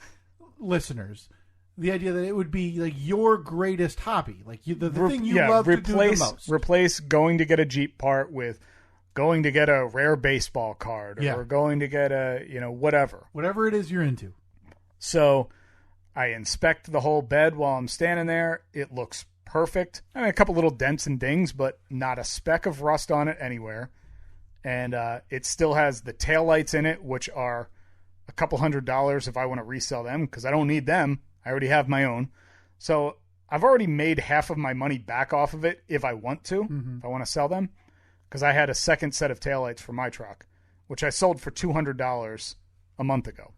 listeners. The idea that it would be your greatest hobby, the thing you love to do the most. Replace going to get a Jeep part with going to get a rare baseball card or going to get a whatever. Whatever it is you're into. So I inspect the whole bed while I'm standing there. It looks perfect. I mean, a couple little dents and dings, but not a speck of rust on it anywhere. And it still has the taillights in it, which are a couple $100 if I want to resell them, because I don't need them. I already have my own. So I've already made half of my money back off of it if I want to, if I want to sell them, because I had a second set of taillights for my truck, which I sold for $200 a month ago.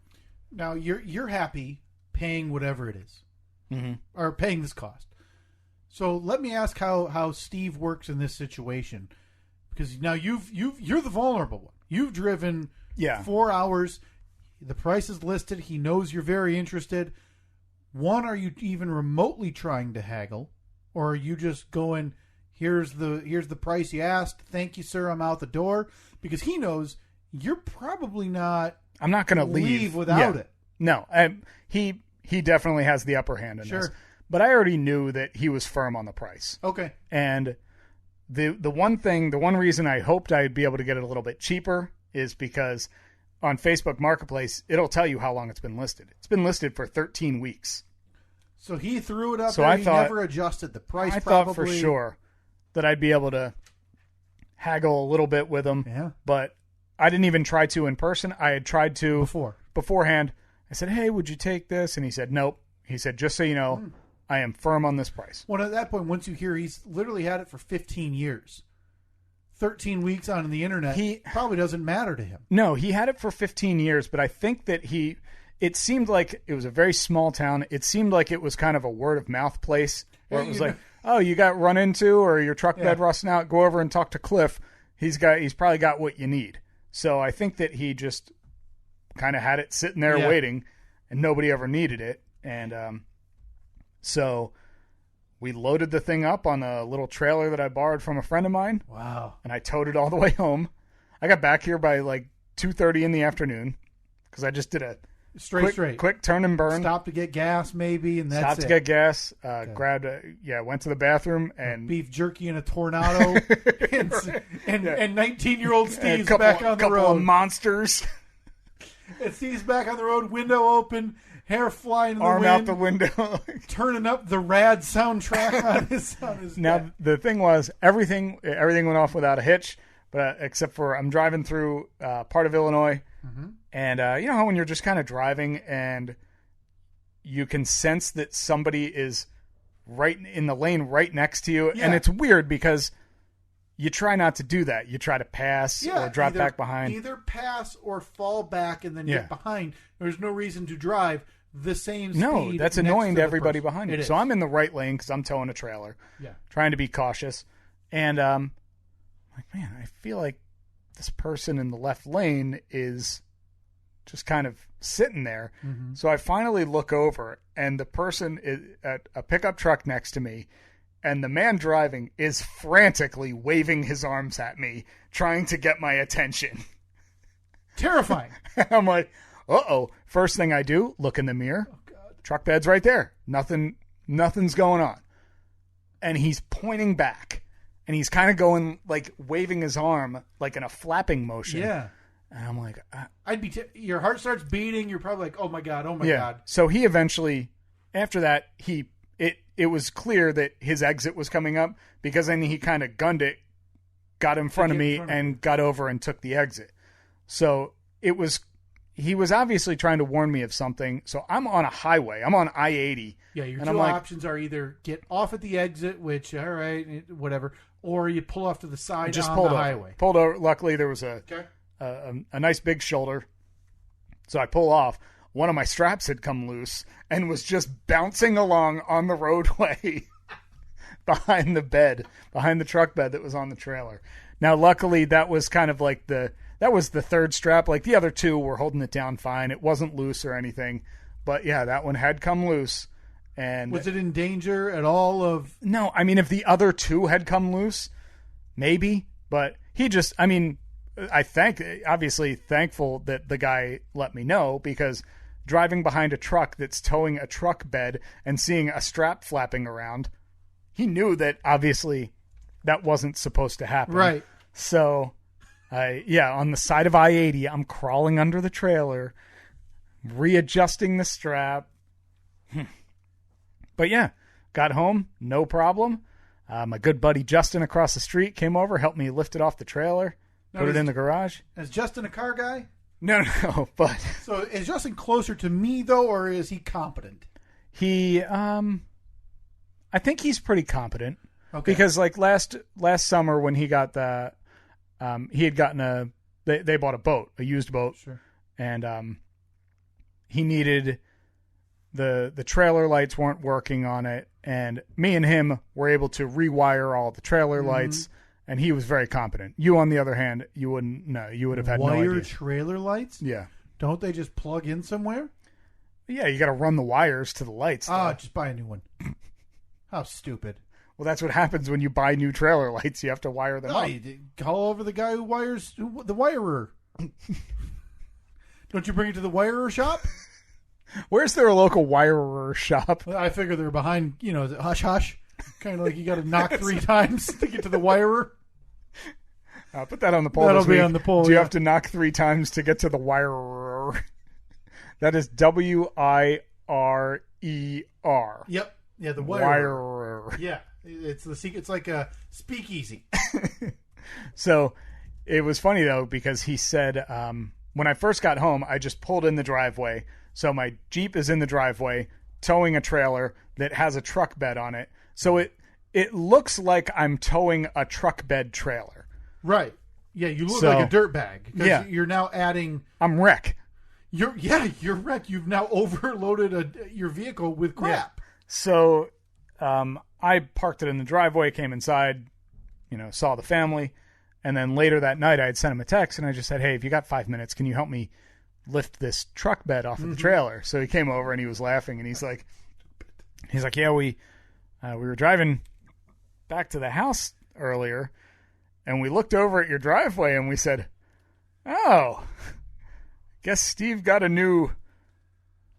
Now, you're happy paying whatever it is, or paying this cost. So let me ask how Steve works in this situation, because now you're the vulnerable one. You've driven 4 hours. The price is listed. He knows you're very interested. One, are you even remotely trying to haggle, or are you just going, here's the price you asked. Thank you, sir. I'm out the door, because he knows you're probably not. I'm not going to leave without it. No, he definitely has the upper hand in this. But I already knew that he was firm on the price. Okay. And the one reason I hoped I'd be able to get it a little bit cheaper is because on Facebook Marketplace, it'll tell you how long it's been listed. It's been listed for 13 weeks. So he threw it up there. He never adjusted the price. I thought for sure that I'd be able to haggle a little bit with him. Yeah. But I didn't even try to in person. I had tried to beforehand. I said, hey, would you take this? And he said, nope. He said, just so you know, I am firm on this price. Well, at that point, once you hear he's literally had it for 15 years, 13 weeks on the internet, he probably doesn't matter to him. No, he had it for 15 years, but I think that it seemed like it was a very small town. It seemed like it was kind of a word of mouth place where it was like, oh, you got run into or your truck bed rusting out, go over and talk to Cliff. He's probably got what you need. So I think that he just kind of had it sitting there waiting, and nobody ever needed it. And so we loaded the thing up on a little trailer that I borrowed from a friend of mine. Wow. And I towed it all the way home. I got back here by like 2:30 in the afternoon because I just did a quick turn and burn. Stop to get gas maybe, and that's Stopped to get gas. Grabbed went to the bathroom and beef jerky in a tornado, and 19-year-old Steve's back on the road. A couple of monsters. And Steve's back on the road, window open, hair flying in the arm wind, out the window, turning up the rad soundtrack on his Now neck. the thing was everything went off without a hitch, but except for I'm driving through part of Illinois, and you know how when you're just kind of driving and you can sense that somebody is right in the lane right next to you, and it's weird because you try not to do that. You try to pass or drop back behind. Either pass or fall back and then get behind. There's no reason to drive the same speed. No, that's annoying to everybody person. behind you. So I'm in the right lane because I'm towing a trailer. Yeah. Trying to be cautious. And like, man, I feel like this person in the left lane is just kind of sitting there. Mm-hmm. So I finally look over, and the person is at a pickup truck next to me, and the man driving is frantically waving his arms at me, trying to get my attention. Terrifying. I'm like, uh-oh. First thing I do, look in the mirror. Oh, God. Truck bed's right there. Nothing's going on. And he's pointing back. And he's kind of going, like, waving his arm, like in a flapping motion. Yeah. And I'm like... your heart starts beating. You're probably like, oh, my God, God. So he eventually, after that, it was clear that his exit was coming up, because then he kind of gunned it, got in front of me, and got over and took the exit. So he was obviously trying to warn me of something. So I'm on a highway. I'm on I-80. Yeah, your two options are either get off at the exit, which, all right, whatever, or you pull off to the side on the highway. Pulled over. Luckily, there was a nice big shoulder. So I pull off. One of my straps had come loose and was just bouncing along on the roadway behind the truck bed that was on the trailer. Now, luckily, that was kind of like that was the third strap. Like the other two were holding it down fine. It wasn't loose or anything. But yeah, that one had come loose. And was it in danger at all of? No, I mean, if the other two had come loose, maybe. But obviously thankful that the guy let me know, because driving behind a truck that's towing a truck bed and seeing a strap flapping around, he knew that obviously that wasn't supposed to happen. Right. So, on the side of I-80, I'm crawling under the trailer, readjusting the strap. But yeah, Got home, no problem. My good buddy Justin across the street came over, helped me lift it off the trailer, put it in the garage. Is Justin a car guy? No, but... So is Justin closer to me, though, or is he competent? He, I think he's pretty competent. Okay. Because, like, last summer when he got the... he had gotten they bought a boat, a used boat. Sure. And he needed... The trailer lights weren't working on it, and me and him were able to rewire all the trailer lights, and he was very competent. You, on the other hand, you wouldn't know. You would have had no idea. Wire trailer lights? Yeah. Don't they just plug in somewhere? Yeah, you got to run the wires to the lights. Just buy a new one. How stupid. Well, that's what happens when you buy new trailer lights. You have to wire them up. You call over the guy who wires the wirer. Don't you bring it to the wirer shop? Where's there a local wirer shop? Well, I figure they're behind, hush hush. Kind of like you got to knock 3 times to get to the wirer. I'll put that on the poll. That'll this be week. on the poll. Do you have to knock 3 times to get to the wirer? That is WIRER. Yep. Yeah, the wirer. Yeah, it's the secret. It's like a speakeasy. So it was funny though because he said when I first got home, I just pulled in the driveway. So my Jeep is in the driveway, towing a trailer that has a truck bed on it. So it looks like I'm towing a truck bed trailer. Right. Yeah, you look like a dirtbag. Yeah. You're now adding... I'm wreck. You're wreck. You've now overloaded your vehicle with crap. Yeah. So I parked it in the driveway, came inside, saw the family. And then later that night I had sent him a text and I just said, hey, if you got 5 minutes, can you help me lift this truck bed off of the trailer? So he came over and he was laughing and he's like, yeah, we were driving back to the house earlier and we looked over at your driveway and we said, oh, guess Steve got a new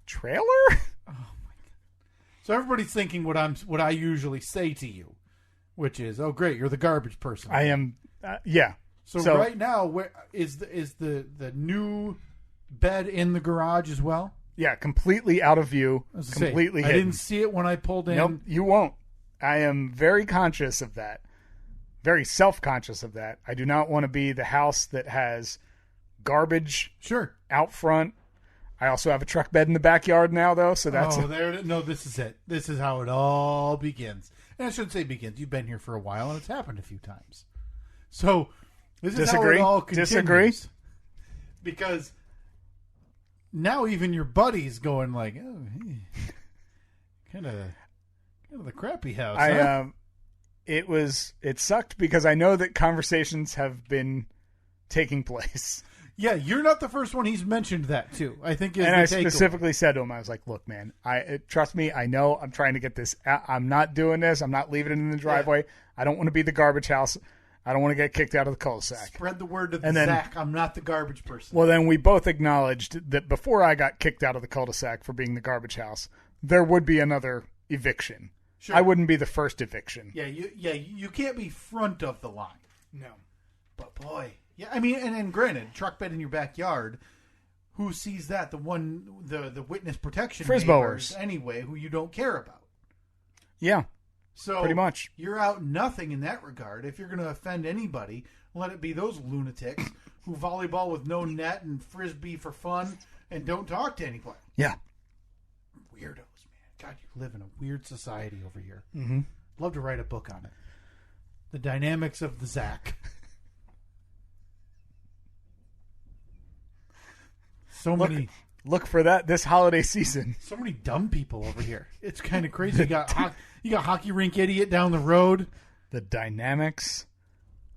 trailer. Oh my God. So everybody's thinking what I usually say to you, which is, oh great, you're the garbage person. I am. Yeah. So right now, where is the new bed in the garage as well? Yeah, completely out of view. Completely hidden. I didn't see it when I pulled in. Nope, you won't. I am very conscious of that. Very self-conscious of that. I do not want to be the house that has garbage out front. I also have a truck bed in the backyard now, though, so that's... No, this is it. This is how it all begins. And I shouldn't say begins. You've been here for a while, and it's happened a few times. So, this is how it all continues. Disagree? Because now even your buddy's going like, oh, hey, kind of the crappy house, huh? It sucked because I know that conversations have been taking place. Yeah, you're not the first one he's mentioned that to. I think, and I specifically said to him, I was like, "Look, man, trust me. I know I'm trying to get this. I'm not doing this. I'm not leaving it in the driveway. Yeah. I don't want to be the garbage house. I don't want to get kicked out of the cul-de-sac. Spread the word to Zach. I'm not the garbage person." Well, then we both acknowledged that before I got kicked out of the cul-de-sac for being the garbage house, there would be another eviction. Sure. I wouldn't be the first eviction. Yeah, you can't be front of the line. No, but boy. Yeah, I mean, and granted, truck bed in your backyard, who sees that? The witness protection Frisboers anyway, who you don't care about. Yeah, so pretty much. You're out nothing in that regard. If you're going to offend anybody, let it be those lunatics who volleyball with no net and frisbee for fun and don't talk to anybody. Yeah. Weirdos, man. God, you live in a weird society over here. Mm-hmm. Love to write a book on it. The dynamics of the Zach. Look for that this holiday season. So many dumb people over here. It's kind of crazy. You got hockey rink idiot down the road. The dynamics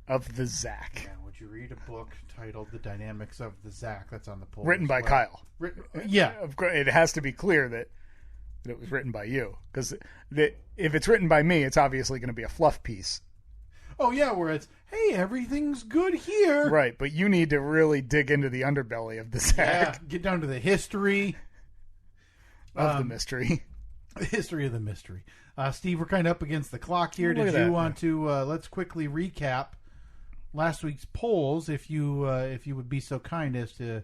of the Zach. Yeah, would you read a book titled "The Dynamics of the Zach"? That's on the poll. Written by Kyle. Yeah, of course. It has to be clear that it was written by you, because if it's written by me, it's obviously going to be a fluff piece. Oh yeah, where it's, hey, everything's good here. Right, but you need to really dig into the underbelly of the Zach. Yeah, get down to the history of the mystery. The history of the mystery. Steve, we're kind of up against the clock here. Did you want to let's quickly recap last week's polls, if you would be so kind as to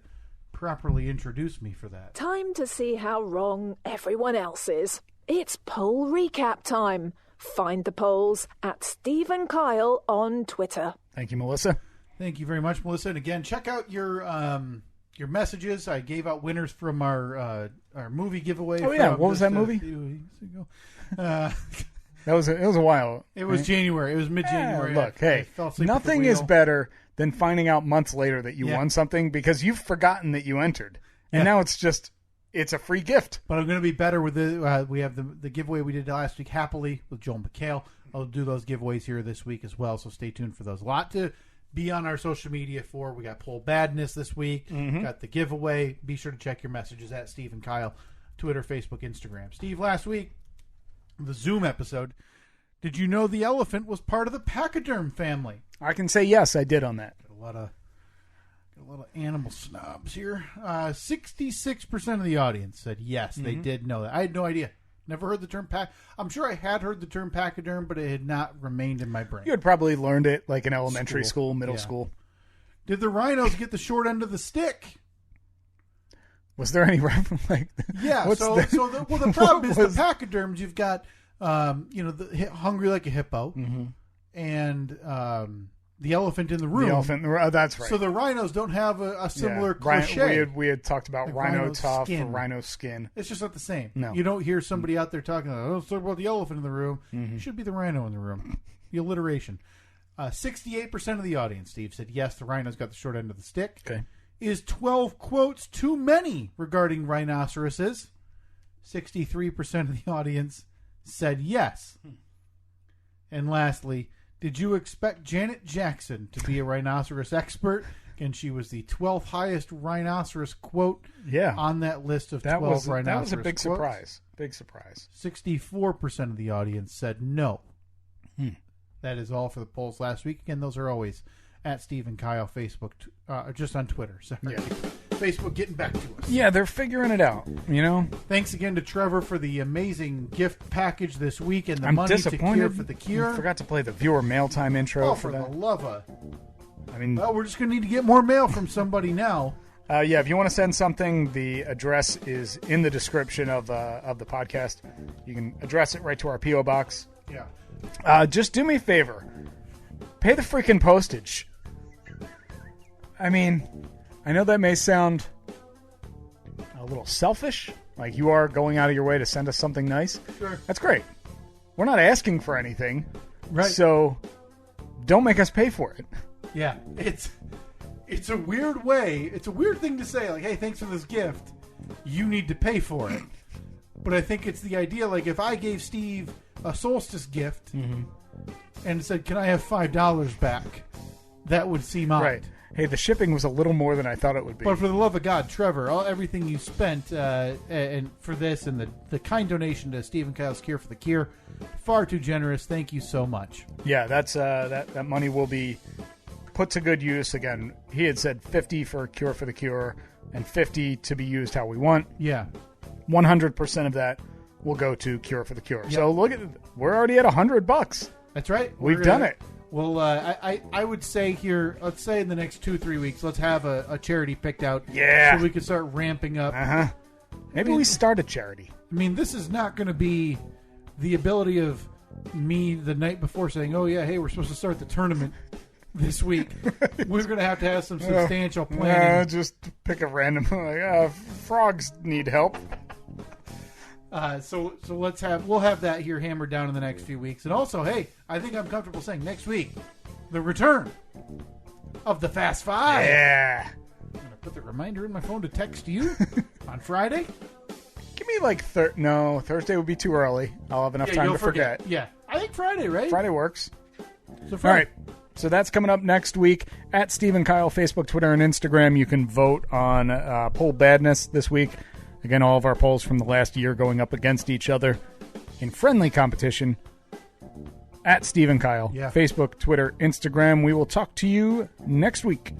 properly introduce me for that. Time to see how wrong everyone else is. It's poll recap time. Find the polls at Steve and Kyle on Twitter. Thank you, Melissa. Thank you very much, Melissa. And again, check out your messages. I gave out winners from our movie giveaway. Oh yeah, what was that movie? 2 weeks ago. It was a while. It was January. It was mid-January. Look, hey, nothing is better than finding out months later that you won something because you've forgotten that you entered, and now it's a free gift. But I'm going to be better with it. We have the giveaway we did last week, Happily, with Joel McHale. I'll do those giveaways here this week as well, so stay tuned for those. A lot to be on our social media for. We got Poll Badness this week. Got the giveaway. Be sure to check your messages at Steve and Kyle, Twitter, Facebook, Instagram. Steve, last week, the Zoom episode, did you know the elephant was part of the pachyderm family? I can say yes, I did on that. Got a lot of animal snobs here. 66% of the audience said yes, they did know that. I had no idea. Never heard the term I'm sure I had heard the term pachyderm, but it had not remained in my brain. You had probably learned it like in elementary school, middle school. Did the rhinos get the short end of the stick? Was there any reference like that? Yeah. The problem is the pachyderms. You've got hungry like a hippo, and the elephant in the room. The elephant in the room. That's right. So the rhinos don't have a similar cliche. We had talked about like rhino tough skin. or rhino skin. It's just not the same. No. You don't hear somebody out there talking let's talk about the elephant in the room. It should be the rhino in the room. The alliteration. 68% of the audience, Steve, said yes, the rhino's got the short end of the stick. Okay. Is 12 quotes too many regarding rhinoceroses? 63% of the audience said yes. And lastly, did you expect Janet Jackson to be a rhinoceros expert? And she was the 12th highest rhinoceros quote on that list of 12 rhinoceros That was a big quotes. surprise. Big surprise. 64% of the audience said no. That is all for the polls last week. Again, those are always at Steve and Kyle, Facebook, just on Twitter. Sorry. Yeah. Facebook getting back to us. Yeah, they're figuring it out, Thanks again to Trevor for the amazing gift package this week and the I'm money disappointed to Cure for the Cure. I forgot to play the viewer mail time intro for the that. love of... I mean, well, we're just going to need to get more mail from somebody now. If you want to send something, the address is in the description of the podcast. You can address it right to our P.O. box. Yeah. Just do me a favor. Pay the freaking postage. I mean, I know that may sound a little selfish. Like you are going out of your way to send us something nice. Sure. That's great. We're not asking for anything. Right. So don't make us pay for it. Yeah. It's a weird way. It's a weird thing to say. Like, hey, thanks for this gift. You need to pay for it. But I think it's the idea, like, if I gave Steve a solstice gift and said, can I have $5 back? That would seem odd. Right. Hey, the shipping was a little more than I thought it would be. But for the love of God, Trevor, everything you spent and for this and the kind donation to Steve and Kyle's Cure for the Cure, far too generous. Thank you so much. Yeah, that's that money will be put to good use. Again, he had said 50 for Cure for the Cure and 50 to be used how we want. Yeah. 100% of that will go to Cure for the Cure. Yep. So look we're already at $100. That's right. We've done it. Well, I would say here, let's say in the next 2-3 weeks, let's have a charity picked out. Yeah. So we can start ramping up. Maybe we start a charity. I mean, this is not going to be the ability of me the night before saying, oh, yeah, hey, we're supposed to start the tournament this week. We're going to have some substantial planning. Just pick a random, frogs need help. So we'll have that here hammered down in the next few weeks. And also, hey, I think I'm comfortable saying next week, the return of the Fast Five. Yeah. I'm going to put the reminder in my phone to text you on Friday. Give me like Thursday would be too early. I'll have enough time to forget. Yeah. I think Friday, right? Friday works. So All right. So that's coming up next week at Steve and Kyle, Facebook, Twitter, and Instagram. You can vote on Poll Badness this week. Again, all of our polls from the last year going up against each other in friendly competition at Steve and Kyle. Yeah. Facebook, Twitter, Instagram. We will talk to you next week.